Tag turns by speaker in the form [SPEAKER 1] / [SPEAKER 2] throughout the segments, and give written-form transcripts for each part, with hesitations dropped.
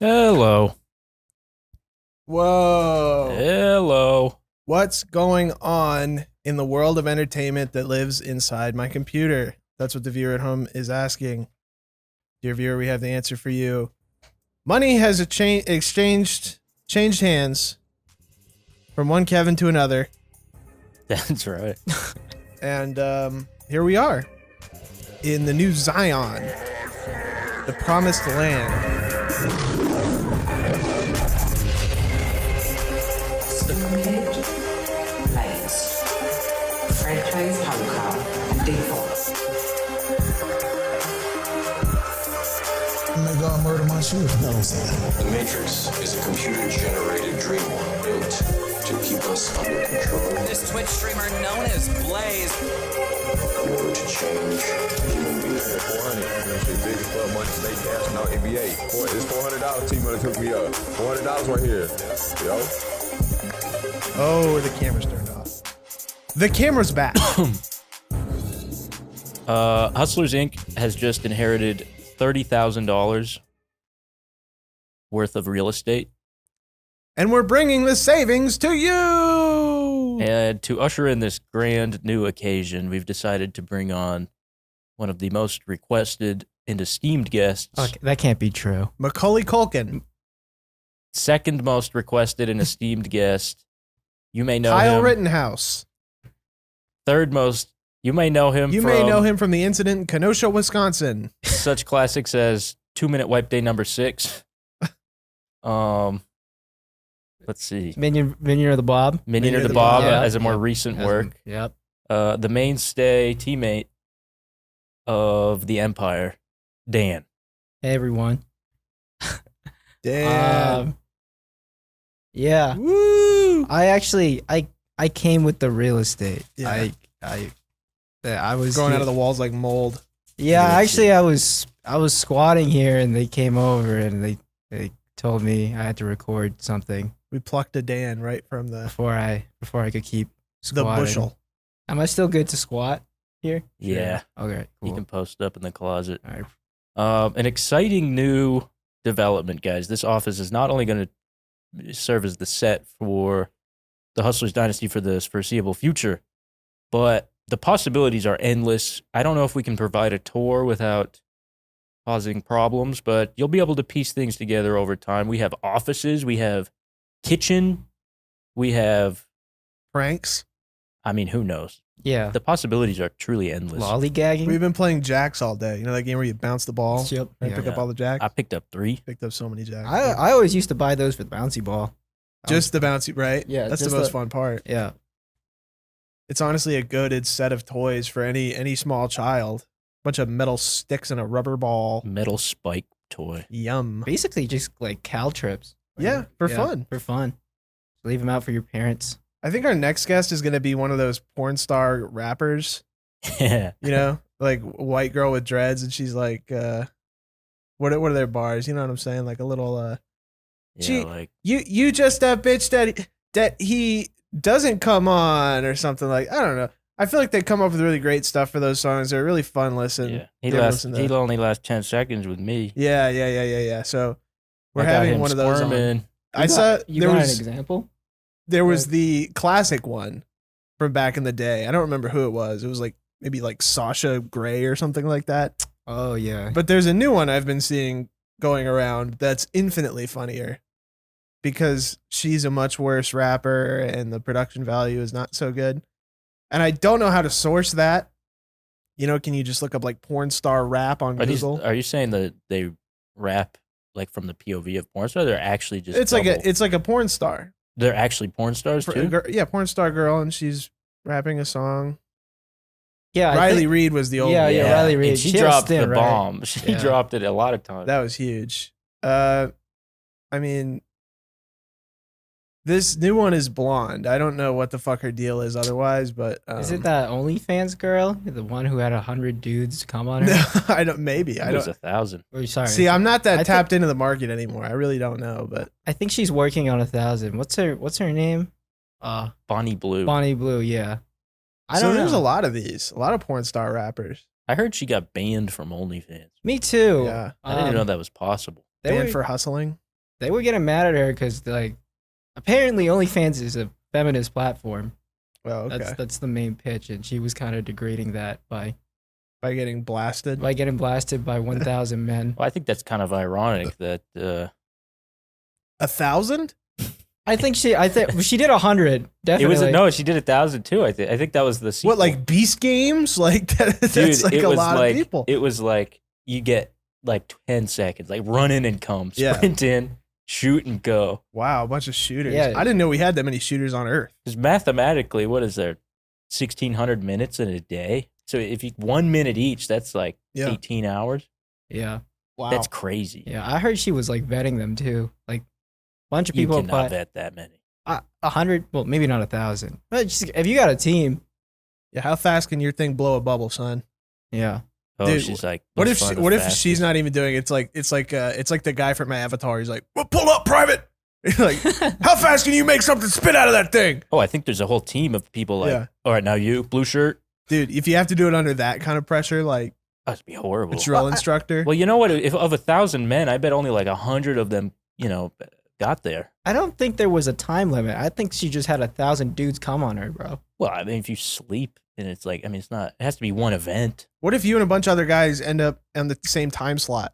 [SPEAKER 1] Hello.
[SPEAKER 2] Whoa.
[SPEAKER 1] Hello.
[SPEAKER 2] What's going on in the world of entertainment that lives inside my computer? That's what the viewer at home is asking. Dear viewer, we have the answer for you. Money has changed hands from one Kevin to another.
[SPEAKER 1] That's right.
[SPEAKER 2] And here we are in the new Zion, the promised land.
[SPEAKER 3] Lease. Franchise Hong dinkbot.
[SPEAKER 4] May God murder my children. No, I'm saying.
[SPEAKER 5] The Matrix is a computer-generated dream world built to keep us under control.
[SPEAKER 6] This Twitch streamer known as Blaze.
[SPEAKER 5] In order to change human behavior.
[SPEAKER 7] 400. That shit big as fuck. Money stay cashing out NBA. It's $400. T-Money took me up. $400 right here. Yo.
[SPEAKER 2] Oh, the camera's turned off. The camera's back.
[SPEAKER 1] Hustlers Inc. has just inherited $30,000 worth of real estate.
[SPEAKER 2] And we're bringing the savings to you!
[SPEAKER 1] And to usher in this grand new occasion, we've decided to bring on one of the most requested and esteemed guests.
[SPEAKER 8] Okay, that can't be true.
[SPEAKER 2] Macaulay Culkin.
[SPEAKER 1] Second most requested and esteemed guest. You may know
[SPEAKER 2] Kyle
[SPEAKER 1] him.
[SPEAKER 2] Rittenhouse.
[SPEAKER 1] Third most. You may know him
[SPEAKER 2] You
[SPEAKER 1] from
[SPEAKER 2] may know him from the incident in Kenosha, Wisconsin.
[SPEAKER 1] such classics as 2-Minute Wipe Day number 6. Let's see.
[SPEAKER 8] Minion of the Bob.
[SPEAKER 1] Minion of the Bob
[SPEAKER 2] yeah.
[SPEAKER 1] as a more recent work.
[SPEAKER 8] Yep.
[SPEAKER 1] The mainstay teammate of the Empire, Dan.
[SPEAKER 8] Hey, everyone.
[SPEAKER 2] Damn.
[SPEAKER 8] Yeah.
[SPEAKER 2] Woo!
[SPEAKER 8] I came with the real estate.
[SPEAKER 2] Yeah.
[SPEAKER 8] I was
[SPEAKER 2] Growing out of the walls like mold.
[SPEAKER 8] Yeah, actually, I was squatting here, and they came over, and they told me I had to record something
[SPEAKER 2] We plucked a Dan right from the
[SPEAKER 8] before I could keep squatting.
[SPEAKER 2] bushel.
[SPEAKER 8] Am I still good to squat here?
[SPEAKER 1] Yeah.
[SPEAKER 8] Okay. Cool.
[SPEAKER 1] You can post up in the closet.
[SPEAKER 8] All right.
[SPEAKER 1] An exciting new development, guys. This office is not only going to serve as the set for the Hustlers Dynasty for the foreseeable future, but the possibilities are endless. I don't know if we can provide a tour without causing problems, but you'll be able to piece things together over time. We have offices, we have kitchen, we have,
[SPEAKER 2] Pranks.
[SPEAKER 1] I mean, who knows?
[SPEAKER 8] Yeah.
[SPEAKER 1] The possibilities are truly endless.
[SPEAKER 8] Lollygagging.
[SPEAKER 2] We've been playing jacks all day. You know that game where you bounce the ball
[SPEAKER 8] Yep.
[SPEAKER 2] and
[SPEAKER 8] Yeah.
[SPEAKER 2] pick up all the jacks?
[SPEAKER 1] I picked up 3.
[SPEAKER 2] Picked up so many jacks.
[SPEAKER 8] I always used to buy those for the bouncy ball.
[SPEAKER 2] Just the bouncy, right?
[SPEAKER 8] Yeah,
[SPEAKER 2] That's the
[SPEAKER 8] just
[SPEAKER 2] most
[SPEAKER 8] the-
[SPEAKER 2] fun part.
[SPEAKER 8] Yeah.
[SPEAKER 2] It's honestly a goated set of toys for any small child. Bunch of metal sticks and a rubber ball.
[SPEAKER 1] Metal spike toy.
[SPEAKER 2] Yum.
[SPEAKER 8] Basically, just like Cal trips.
[SPEAKER 2] Yeah, for fun.
[SPEAKER 8] For fun. Leave them out for your parents.
[SPEAKER 2] I think our next guest is going to be one of those porn star rappers.
[SPEAKER 1] Yeah.
[SPEAKER 2] You know, like white girl with dreads, and she's like, what are their bars? You know what I'm saying? Like a little, Gee,
[SPEAKER 1] like
[SPEAKER 2] you just that bitch that he doesn't come on or something like. I don't know. I feel like they come up with really great stuff for those songs. They're really fun listen.
[SPEAKER 1] yeah.
[SPEAKER 2] Listen to-
[SPEAKER 1] He'll only last 10 seconds with me.
[SPEAKER 2] Yeah. So we're
[SPEAKER 1] I got
[SPEAKER 2] having
[SPEAKER 1] him
[SPEAKER 2] one of those. On.
[SPEAKER 1] squirming.
[SPEAKER 2] I saw
[SPEAKER 8] You
[SPEAKER 2] there
[SPEAKER 8] got
[SPEAKER 2] was
[SPEAKER 8] an example?
[SPEAKER 2] there was the classic one from back in the day. I don't remember who it was. It was like maybe like Sasha Grey or something like that.
[SPEAKER 8] Oh yeah.
[SPEAKER 2] But there's a new one I've been seeing going around that's infinitely funnier because she's a much worse rapper and the production value is not so good. And I don't know how to source that. You know, can you just look up like porn star rap on Google?
[SPEAKER 1] Are you saying that they rap like from the POV of porn stars? They're actually just
[SPEAKER 2] It's like a porn star.
[SPEAKER 1] they're actually porn stars too.
[SPEAKER 2] Yeah, porn star girl, and she's rapping a song.
[SPEAKER 8] Yeah. I
[SPEAKER 2] Riley
[SPEAKER 8] think-
[SPEAKER 2] Reid was the old
[SPEAKER 8] Yeah,
[SPEAKER 2] one.
[SPEAKER 8] yeah, Riley Reid.
[SPEAKER 1] And she
[SPEAKER 8] She had a
[SPEAKER 1] dropped
[SPEAKER 8] stint,
[SPEAKER 1] the
[SPEAKER 8] right?
[SPEAKER 1] bomb. She
[SPEAKER 8] Yeah.
[SPEAKER 1] dropped it a lot of times.
[SPEAKER 2] That was huge. I mean, this new one is blonde. I don't know what the fuck her deal is otherwise, but
[SPEAKER 8] Is it that OnlyFans girl, the one who had 100 dudes come on her?
[SPEAKER 2] No, I don't. Maybe I
[SPEAKER 1] it was
[SPEAKER 2] don't.
[SPEAKER 1] 1,000.
[SPEAKER 8] Or, sorry.
[SPEAKER 2] See, I'm not that
[SPEAKER 8] I
[SPEAKER 2] tapped into the market anymore. I really don't know, but
[SPEAKER 8] I think she's working on 1,000. What's her name?
[SPEAKER 1] Bonnie Blue.
[SPEAKER 8] Bonnie Blue. Yeah. I
[SPEAKER 2] so
[SPEAKER 8] don't
[SPEAKER 2] there's
[SPEAKER 8] know.
[SPEAKER 2] a lot of these, a lot of porn star rappers.
[SPEAKER 1] I heard she got banned from OnlyFans.
[SPEAKER 8] Me too.
[SPEAKER 2] Yeah,
[SPEAKER 1] I didn't even know that was possible.
[SPEAKER 8] They
[SPEAKER 2] banned
[SPEAKER 8] were-
[SPEAKER 2] for hustling.
[SPEAKER 8] they were getting mad at her because like apparently OnlyFans is a feminist platform.
[SPEAKER 2] Well, okay.
[SPEAKER 8] That's the main pitch, and she was kind of degrading that by
[SPEAKER 2] getting blasted.
[SPEAKER 8] by 1,000 men.
[SPEAKER 1] Well, I think that's kind of ironic that
[SPEAKER 2] 1,000?
[SPEAKER 8] I think she did 100. Definitely.
[SPEAKER 1] she did 1,000 too. I think that was the sequel.
[SPEAKER 2] What, like Beast Games? Like that's
[SPEAKER 1] Dude,
[SPEAKER 2] like a lot of people.
[SPEAKER 1] It was like you get like 10 seconds, like run in and come,
[SPEAKER 2] Yeah.
[SPEAKER 1] sprint in, shoot and go.
[SPEAKER 2] Wow, a bunch of shooters.
[SPEAKER 8] Yeah.
[SPEAKER 2] I didn't know we had that many shooters on Earth.
[SPEAKER 1] Because mathematically, what is there, 1,600 minutes in a day? So if you 1 minute each, that's like
[SPEAKER 2] Yeah.
[SPEAKER 1] 18 hours.
[SPEAKER 8] Yeah.
[SPEAKER 2] Wow.
[SPEAKER 1] That's crazy.
[SPEAKER 8] Yeah. I heard she was like vetting them too. Like a bunch of
[SPEAKER 1] You
[SPEAKER 8] people
[SPEAKER 1] cannot
[SPEAKER 8] apply.
[SPEAKER 1] vet that many.
[SPEAKER 8] 100. Well, maybe not 1,000. But just, if you got a team,
[SPEAKER 2] Yeah, how fast can your thing blow a bubble, son?
[SPEAKER 8] yeah.
[SPEAKER 1] Oh,
[SPEAKER 2] Dude,
[SPEAKER 1] she's like,
[SPEAKER 2] What
[SPEAKER 1] let's
[SPEAKER 2] if
[SPEAKER 1] find the
[SPEAKER 2] what if
[SPEAKER 1] fastest.
[SPEAKER 2] she's not even doing it? It's like the guy from Avatar. He's like, well, pull up, private. Like, how fast can you make something spit out of that thing?
[SPEAKER 1] Oh, I think there's a whole team of people like,
[SPEAKER 2] Yeah.
[SPEAKER 1] all right, now you, blue shirt.
[SPEAKER 2] Dude, if you have to do it under that kind of pressure, like
[SPEAKER 1] That'd be horrible.
[SPEAKER 2] a drill instructor.
[SPEAKER 1] Well, you know what? If of 1,000 men, I bet only like 100 of them, got there.
[SPEAKER 8] I don't think there was a time limit. I think she just had 1,000 dudes come on her, bro.
[SPEAKER 1] Well, I mean, if you sleep, then it's like, I mean, it's not. It has to be one event.
[SPEAKER 2] What if you and a bunch of other guys end up on the same time slot?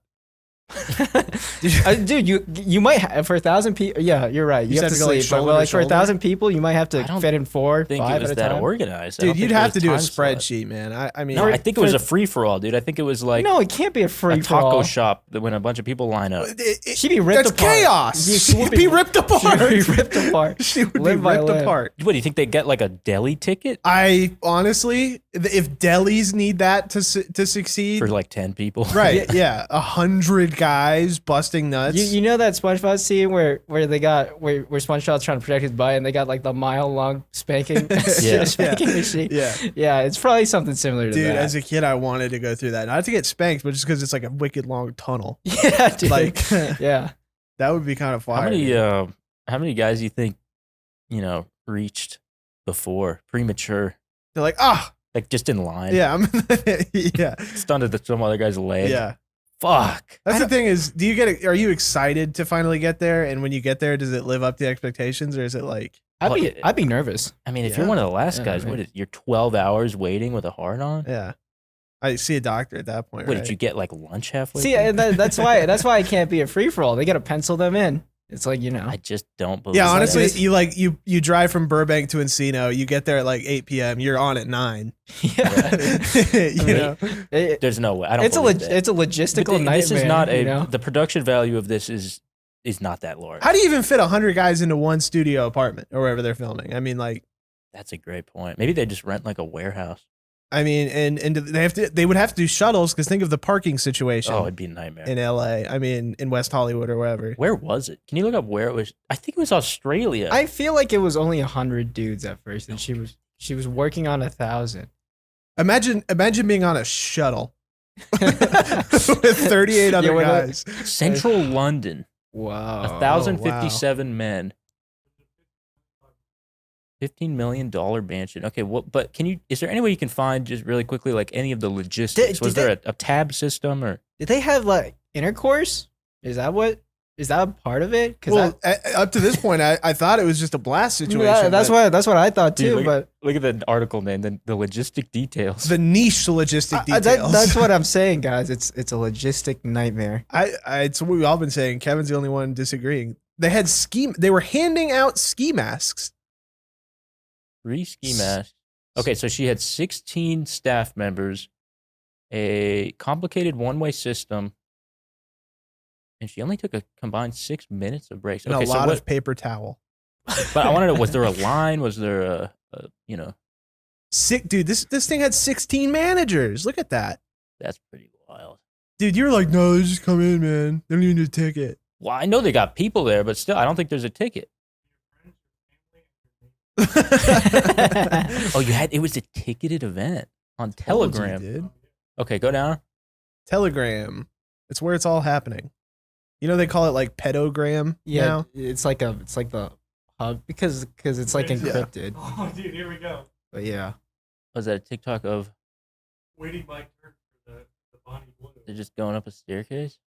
[SPEAKER 8] Dude, you might have, for 1,000 people. Yeah, you're right. You,
[SPEAKER 2] You
[SPEAKER 8] have to
[SPEAKER 2] just have to go, like,
[SPEAKER 8] sleep, but
[SPEAKER 2] shoulder
[SPEAKER 8] like
[SPEAKER 2] to
[SPEAKER 8] for
[SPEAKER 2] shoulder?
[SPEAKER 8] 1,000 people, you might have
[SPEAKER 1] I
[SPEAKER 8] to
[SPEAKER 1] don't
[SPEAKER 8] fit in 4,
[SPEAKER 1] I think
[SPEAKER 8] 5
[SPEAKER 1] it was
[SPEAKER 8] at a
[SPEAKER 1] that
[SPEAKER 8] time.
[SPEAKER 1] organized. I
[SPEAKER 2] Dude,
[SPEAKER 1] don't
[SPEAKER 2] you'd
[SPEAKER 1] think it
[SPEAKER 2] have
[SPEAKER 1] was
[SPEAKER 2] to do a
[SPEAKER 1] time slot.
[SPEAKER 2] spreadsheet, man. I mean,
[SPEAKER 1] No, I think it was a free for all, dude. I think it was like
[SPEAKER 8] No, it can't be a free
[SPEAKER 1] a
[SPEAKER 8] for
[SPEAKER 1] taco
[SPEAKER 8] all.
[SPEAKER 1] shop that when a bunch of people line up.
[SPEAKER 8] She'd be ripped
[SPEAKER 2] that's
[SPEAKER 8] apart.
[SPEAKER 2] chaos.
[SPEAKER 8] Yeah,
[SPEAKER 2] She'd be ripped apart.
[SPEAKER 8] She'd be ripped apart.
[SPEAKER 2] She would be
[SPEAKER 8] Limb by
[SPEAKER 2] ripped
[SPEAKER 8] limb.
[SPEAKER 2] apart.
[SPEAKER 1] What do you think they get like a deli ticket
[SPEAKER 2] I honestly, if delis need that to succeed,
[SPEAKER 1] for like 10 people?
[SPEAKER 2] right? Yeah, 100 guys busting nuts.
[SPEAKER 8] You know that SpongeBob scene where they got where SpongeBob's trying to protect his butt and they got like the mile-long spanking
[SPEAKER 1] Yeah.
[SPEAKER 8] spanking machine.
[SPEAKER 2] Yeah.
[SPEAKER 8] Yeah, it's probably something similar to
[SPEAKER 2] Dude,
[SPEAKER 8] that.
[SPEAKER 2] as a kid, I wanted to go through that. Not to get spanked, but just because it's like a wicked long tunnel.
[SPEAKER 8] yeah, dude.
[SPEAKER 2] Like,
[SPEAKER 8] yeah.
[SPEAKER 2] that would be kind of fire.
[SPEAKER 1] How many guys do you think, reached before premature,
[SPEAKER 2] They're like,
[SPEAKER 1] like just in line?
[SPEAKER 2] yeah, yeah,
[SPEAKER 1] Stunned at some other guy's leg.
[SPEAKER 2] yeah.
[SPEAKER 1] Fuck.
[SPEAKER 2] That's the thing is, do you get it? Are you excited to finally get there? And when you get there, does it live up to expectations, or is it like,
[SPEAKER 8] I'd be nervous.
[SPEAKER 1] I mean, if
[SPEAKER 2] Yeah.
[SPEAKER 1] you're one of the last
[SPEAKER 8] Yeah,
[SPEAKER 1] guys,
[SPEAKER 8] right.
[SPEAKER 1] what is you're 12 hours waiting with a hard on?
[SPEAKER 2] yeah, I see a doctor at that point,
[SPEAKER 1] What
[SPEAKER 2] right?
[SPEAKER 1] did you get like lunch halfway?
[SPEAKER 8] See,
[SPEAKER 1] through?
[SPEAKER 8] and that's why it can't be a free for all. They got to pencil them in. It's like,
[SPEAKER 1] I just don't believe.
[SPEAKER 2] Yeah,
[SPEAKER 1] that.
[SPEAKER 2] honestly, you drive from Burbank to Encino, you get there at like 8 p.m. You're on at 9.
[SPEAKER 8] yeah.
[SPEAKER 2] you know,
[SPEAKER 1] There's no way. I don't.
[SPEAKER 8] It's
[SPEAKER 1] believe that.
[SPEAKER 8] it's a logistical
[SPEAKER 1] But
[SPEAKER 8] nightmare.
[SPEAKER 1] This is not
[SPEAKER 8] you know?
[SPEAKER 1] the production value of this is not that large.
[SPEAKER 2] how do you even fit 100 guys into one studio apartment or wherever they're filming? I mean, like,
[SPEAKER 1] That's a great point. Maybe they just rent like a warehouse.
[SPEAKER 2] I mean, and they would have to do shuttles because think of the parking situation
[SPEAKER 1] Oh, it'd be a nightmare.
[SPEAKER 2] in LA. I mean, in West Hollywood or wherever.
[SPEAKER 1] Where was it? Can you look up where it was? I think it was Australia.
[SPEAKER 8] I feel like it was only 100 dudes at first, and she was working on 1,000.
[SPEAKER 2] Imagine being on a shuttle with 38 other
[SPEAKER 8] Yeah, with
[SPEAKER 2] guys.
[SPEAKER 1] Central London.
[SPEAKER 8] Wow.
[SPEAKER 1] 1,057 men. $15 million mansion. Okay, but is there any way you can find just really quickly like any of the logistics?
[SPEAKER 8] Did
[SPEAKER 1] Was there a tab system or?
[SPEAKER 8] Did they have like intercourse? Is that a part of it?
[SPEAKER 2] Well, up to this point, I thought it was just a blast situation.
[SPEAKER 8] that's
[SPEAKER 2] but
[SPEAKER 8] what I thought too.
[SPEAKER 1] Dude,
[SPEAKER 8] but
[SPEAKER 1] look at the article name, the logistic details.
[SPEAKER 2] the niche logistic details.
[SPEAKER 8] that's what I'm saying, guys. It's a logistic nightmare.
[SPEAKER 2] It's what we've all been saying. Kevin's the only one disagreeing. They were handing out ski masks.
[SPEAKER 1] 3 ski masks. Okay, so she had 16 staff members, a complicated one-way system, and she only took a combined 6 minutes of breaks.
[SPEAKER 2] And
[SPEAKER 1] Okay,
[SPEAKER 2] a lot
[SPEAKER 1] so
[SPEAKER 2] of paper towel.
[SPEAKER 1] but I want to know, was there a line? Was there a
[SPEAKER 2] Sick, dude. This thing had 16 managers. Look at that,
[SPEAKER 1] that's pretty wild.
[SPEAKER 2] dude. You were like, no, they just come in, man. They don't even need a ticket.
[SPEAKER 1] Well, I know they got people there, but still, I don't think there's a ticket. Oh, it was a ticketed event on Telegram.
[SPEAKER 2] Dude.
[SPEAKER 1] Okay, go down.
[SPEAKER 2] Telegram. It's where it's all happening. You know they call it like pedogram
[SPEAKER 8] Yeah,
[SPEAKER 2] now.
[SPEAKER 8] it's like the hub because it's like encrypted.
[SPEAKER 9] Oh, dude, here we go.
[SPEAKER 8] But yeah,
[SPEAKER 1] Was that a TikTok of
[SPEAKER 9] Waiting my turn for the Bonnie Blue.
[SPEAKER 1] they're just going up a staircase?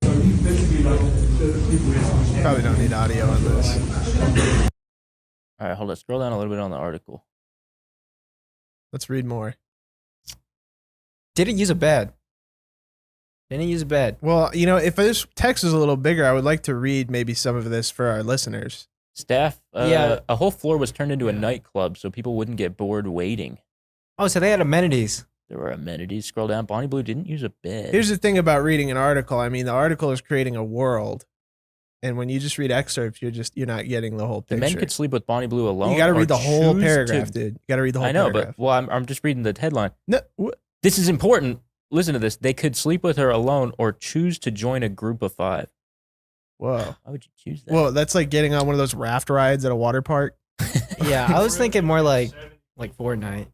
[SPEAKER 9] So you basically like
[SPEAKER 2] Probably don't need audio on this.
[SPEAKER 1] All right, hold on. Scroll down a little bit on the article.
[SPEAKER 2] Let's read more.
[SPEAKER 8] Didn't use a bed. Didn't use a bed.
[SPEAKER 2] Well, you know, if this text is a little bigger, I would like to read maybe some of this for our listeners.
[SPEAKER 1] Staff,
[SPEAKER 8] Yeah.
[SPEAKER 1] a whole floor was turned into a nightclub so people wouldn't get bored waiting.
[SPEAKER 8] Oh, so they had amenities.
[SPEAKER 1] There were amenities. Scroll down. Bonnie Blue didn't use a bed.
[SPEAKER 2] Here's the thing about reading an article. I mean, the article is creating a world. And when you just read excerpts, you're not getting the whole
[SPEAKER 1] the
[SPEAKER 2] picture.
[SPEAKER 1] men could sleep with Bonnie Blue alone.
[SPEAKER 2] You got to
[SPEAKER 1] or
[SPEAKER 2] read the whole
[SPEAKER 1] choose
[SPEAKER 2] paragraph,
[SPEAKER 1] to-
[SPEAKER 2] dude. You got to read the whole
[SPEAKER 1] I know,
[SPEAKER 2] paragraph.
[SPEAKER 1] but I'm just reading the headline.
[SPEAKER 2] No,
[SPEAKER 1] This is important. Listen to this. They could sleep with her alone or choose to join a group of 5.
[SPEAKER 2] whoa.
[SPEAKER 1] Why would you choose that?
[SPEAKER 2] Whoa, that's like getting on one of those raft rides at a water park.
[SPEAKER 8] Yeah, I was thinking more like Fortnite.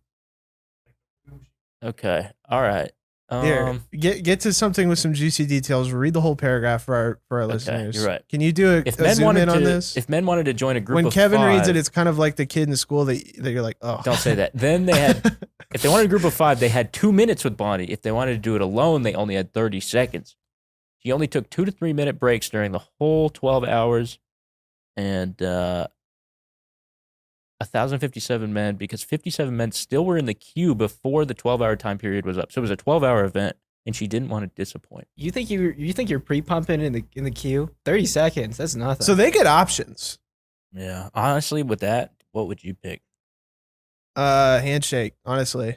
[SPEAKER 1] Okay. All right.
[SPEAKER 2] Here, get to something with some juicy details. Read the whole paragraph for our listeners.
[SPEAKER 1] you're right.
[SPEAKER 2] Can you do
[SPEAKER 1] if
[SPEAKER 2] a
[SPEAKER 1] men
[SPEAKER 2] zoom
[SPEAKER 1] wanted
[SPEAKER 2] in on
[SPEAKER 1] to,
[SPEAKER 2] this?
[SPEAKER 1] if men wanted to join a group
[SPEAKER 2] When
[SPEAKER 1] of
[SPEAKER 2] Kevin
[SPEAKER 1] 5,
[SPEAKER 2] reads it, it's kind of like the kid in school that you're like, oh.
[SPEAKER 1] don't say that. Then they had, if they wanted a group of 5, they had 2 minutes with Bonnie. If they wanted to do it alone, they only had 30 seconds. She only took 2 to 3 minute breaks during the whole 12 hours, and 1,057 men, because 57 men still were in the queue before the 12-hour time period was up. So it was a 12-hour event, and she didn't want to disappoint.
[SPEAKER 8] You think you're pre-pumping in the queue? 30 seconds. That's nothing.
[SPEAKER 2] So they get options.
[SPEAKER 1] Yeah, honestly, with that, what would you pick?
[SPEAKER 2] Handshake, honestly.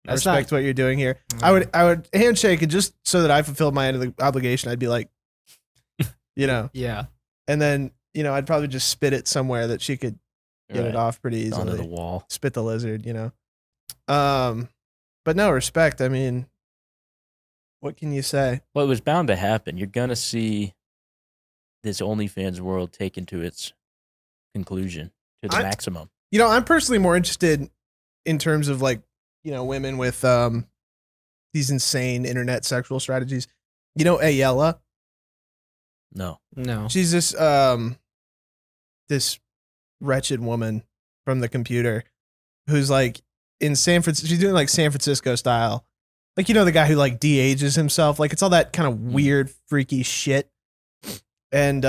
[SPEAKER 2] I
[SPEAKER 8] That's
[SPEAKER 2] respect what you're doing here. I would handshake, and just so that I fulfilled my end of the obligation, I'd be like, you know,
[SPEAKER 8] Yeah.
[SPEAKER 2] and then, you know, I'd probably just spit it somewhere that she could get it off pretty
[SPEAKER 1] Onto the
[SPEAKER 2] easily.
[SPEAKER 1] wall.
[SPEAKER 2] Spit the lizard, you know. But no, respect. I mean, what can you say?
[SPEAKER 1] Well, it was bound to happen. You're gonna see this OnlyFans world taken to its conclusion, to the maximum.
[SPEAKER 2] You know, I'm personally more interested in terms of like, you know, women with these insane internet sexual strategies. You know, Ayella?
[SPEAKER 1] No.
[SPEAKER 2] She's this this wretched woman from the computer who's like in San Francisco. She's doing like San Francisco style. Like, you know, the guy who like de-ages himself. Like, it's all that kind of weird, freaky shit. And,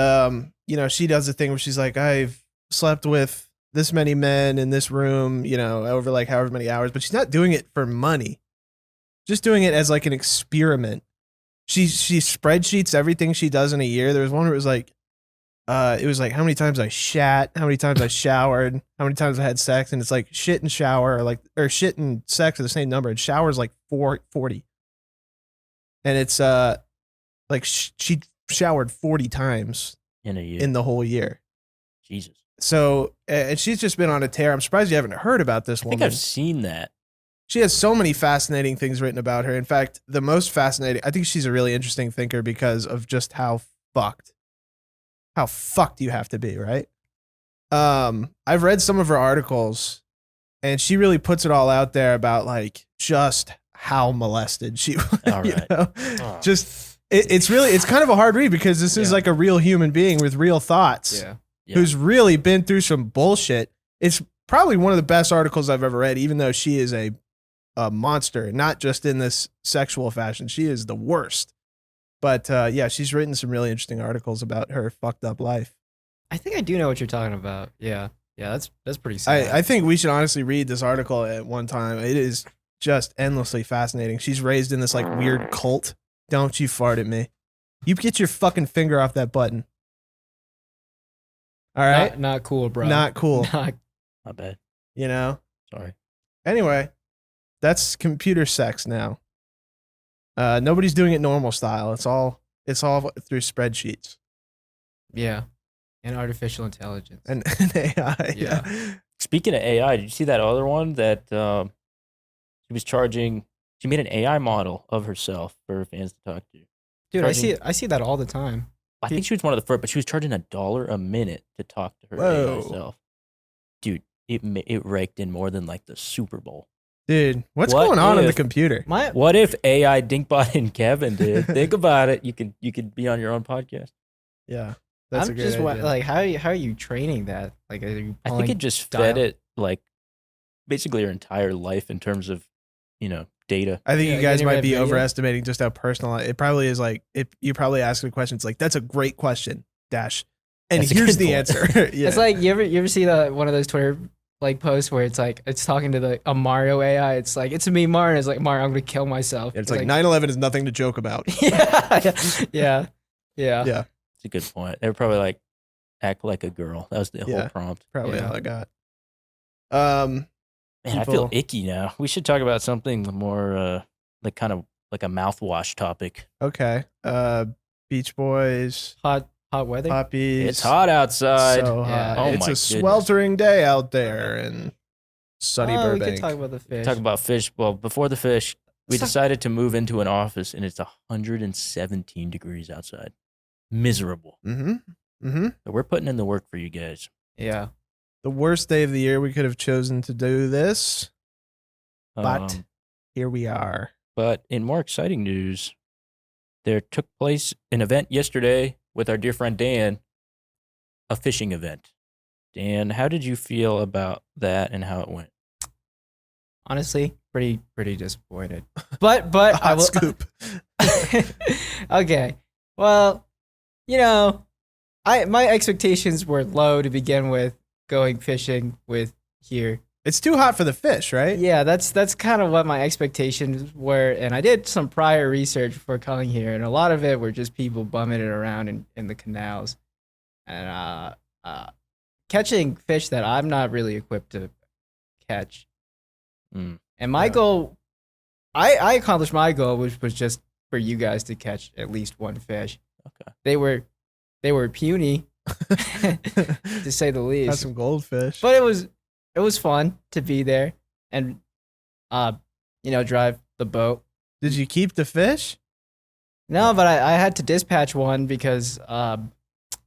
[SPEAKER 2] you know, she does the thing where she's like, I've slept with this many men in this room, you know, over like however many hours, but she's not doing it for money. Just doing it as like an experiment. She spreadsheets everything she does in a year. There was one where it was like how many times I shat, how many times I showered, how many times I had sex, and it's like shit and shower, or shit and sex are the same number, and shower is like 40. And it's like she showered 40 times
[SPEAKER 1] in a year,
[SPEAKER 2] in the whole year.
[SPEAKER 1] Jesus.
[SPEAKER 2] So, and she's just been on a tear. I'm surprised you haven't heard about this
[SPEAKER 1] I
[SPEAKER 2] woman.
[SPEAKER 1] think I've seen that.
[SPEAKER 2] She has so many fascinating things written about her. In fact, the most fascinating, I think she's a really interesting thinker because of just how fucked you have to be, right? I've read some of her articles, and she really puts it all out there about like just how molested she was.
[SPEAKER 1] All right.
[SPEAKER 2] You know? Just it's kind of a hard read because this is like a real human being with real thoughts.
[SPEAKER 8] Yeah.
[SPEAKER 2] Who's really been through some bullshit. It's probably one of the best articles I've ever read, even though she is a monster, not just in this sexual fashion. She is the worst. But yeah, she's written some really interesting articles about her fucked up life.
[SPEAKER 8] I think I do know what you're talking about. Yeah. Yeah, that's pretty sad.
[SPEAKER 2] I think we should honestly read this article at one time. It is just endlessly fascinating. She's raised in this like weird cult. Don't you fart at me. You get your fucking finger off that button. All right?
[SPEAKER 8] Not cool, bro.
[SPEAKER 2] Not cool.
[SPEAKER 1] Not bad.
[SPEAKER 2] You know?
[SPEAKER 1] Sorry.
[SPEAKER 2] Anyway, that's computer sex now. Nobody's doing it normal style. It's all through spreadsheets.
[SPEAKER 8] Yeah. And artificial intelligence.
[SPEAKER 2] And AI. Yeah.
[SPEAKER 1] Speaking of AI, did you see that other one that she was charging? She made an AI model of herself for her fans to talk to.
[SPEAKER 8] Dude, I see that all the time.
[SPEAKER 1] I think she was one of the first, but she was charging $1 a minute to talk to her
[SPEAKER 2] Whoa.
[SPEAKER 1] AI self. Dude, it raked in more than like the Super Bowl.
[SPEAKER 2] Dude, what's
[SPEAKER 1] What
[SPEAKER 2] going on in the
[SPEAKER 1] if-
[SPEAKER 2] computer?
[SPEAKER 1] What if AI Dinkbot and Kevin did? Think about it. You could be on your own podcast.
[SPEAKER 2] Yeah. That's
[SPEAKER 8] I'm
[SPEAKER 2] a good
[SPEAKER 8] just
[SPEAKER 2] idea.
[SPEAKER 8] like how are you training that? Like, are you
[SPEAKER 1] I think
[SPEAKER 8] pulling
[SPEAKER 1] it just
[SPEAKER 8] dial-
[SPEAKER 1] fed it like basically her entire life in terms of, you know, data.
[SPEAKER 2] I think
[SPEAKER 8] Yeah,
[SPEAKER 2] you guys
[SPEAKER 8] getting rid
[SPEAKER 2] might
[SPEAKER 8] of
[SPEAKER 2] be
[SPEAKER 8] video.
[SPEAKER 2] overestimating just how personal it probably is. Like, if you probably ask a question, it's like, that's a great question, dash. And
[SPEAKER 1] That's a
[SPEAKER 2] here's
[SPEAKER 1] good
[SPEAKER 2] the
[SPEAKER 1] point.
[SPEAKER 2] answer. Yeah.
[SPEAKER 8] It's like you ever see one of those Twitter like posts where it's like it's talking to a Mario AI. It's like it's me, Mario. It's like Mario, I'm gonna kill myself.
[SPEAKER 2] it's like 9/11 is nothing to joke about.
[SPEAKER 8] yeah.
[SPEAKER 2] Yeah.
[SPEAKER 1] It's a good point. They were probably like, act like a girl. That was the
[SPEAKER 2] Yeah.
[SPEAKER 1] whole prompt.
[SPEAKER 2] Probably
[SPEAKER 8] Yeah.
[SPEAKER 2] all I got.
[SPEAKER 1] Man, I feel
[SPEAKER 2] People-
[SPEAKER 1] icky now. We should talk about something more like kind of like a mouthwash topic.
[SPEAKER 2] Okay. Beach Boys,
[SPEAKER 8] Hot weather.
[SPEAKER 2] puppies.
[SPEAKER 1] It's hot outside.
[SPEAKER 2] So
[SPEAKER 8] Yeah.
[SPEAKER 2] hot.
[SPEAKER 1] Oh
[SPEAKER 2] It's
[SPEAKER 1] my
[SPEAKER 2] a
[SPEAKER 1] goodness.
[SPEAKER 2] sweltering day out there in sunny
[SPEAKER 8] We
[SPEAKER 2] Burbank.
[SPEAKER 8] could talk about the fish.
[SPEAKER 1] Talk about fish. Well, before the fish, we
[SPEAKER 8] Let's talk-
[SPEAKER 1] decided to move into an office and it's 117 degrees outside. Miserable.
[SPEAKER 2] Mm-hmm. Mm-hmm.
[SPEAKER 1] So we're putting in the work for you guys.
[SPEAKER 8] Yeah.
[SPEAKER 2] The worst day of the year we could have chosen to do this, but here we are.
[SPEAKER 1] But in more exciting news, there took place an event yesterday with our dear friend Dan, a fishing event. Dan, how did you feel about that and how it went?
[SPEAKER 8] Honestly, pretty disappointed. But I
[SPEAKER 2] Hot
[SPEAKER 8] will.
[SPEAKER 2] scoop.
[SPEAKER 8] Okay. Well, my expectations were low to begin with. Going fishing with here.
[SPEAKER 2] It's too hot for the fish, right?
[SPEAKER 8] Yeah, that's kind of what my expectations were, and I did some prior research before coming here, and a lot of it were just people bumming it around in the canals, and catching fish that I'm not really equipped to catch.
[SPEAKER 1] Mm.
[SPEAKER 8] And my goal, I accomplished my goal, which was just for you guys to catch at least one fish.
[SPEAKER 1] Okay.
[SPEAKER 8] They were puny, to say the
[SPEAKER 2] Got
[SPEAKER 8] least.
[SPEAKER 2] some goldfish.
[SPEAKER 8] But it was fun to be there and drive the boat.
[SPEAKER 2] Did you keep the fish?
[SPEAKER 8] No, but I had to dispatch one because I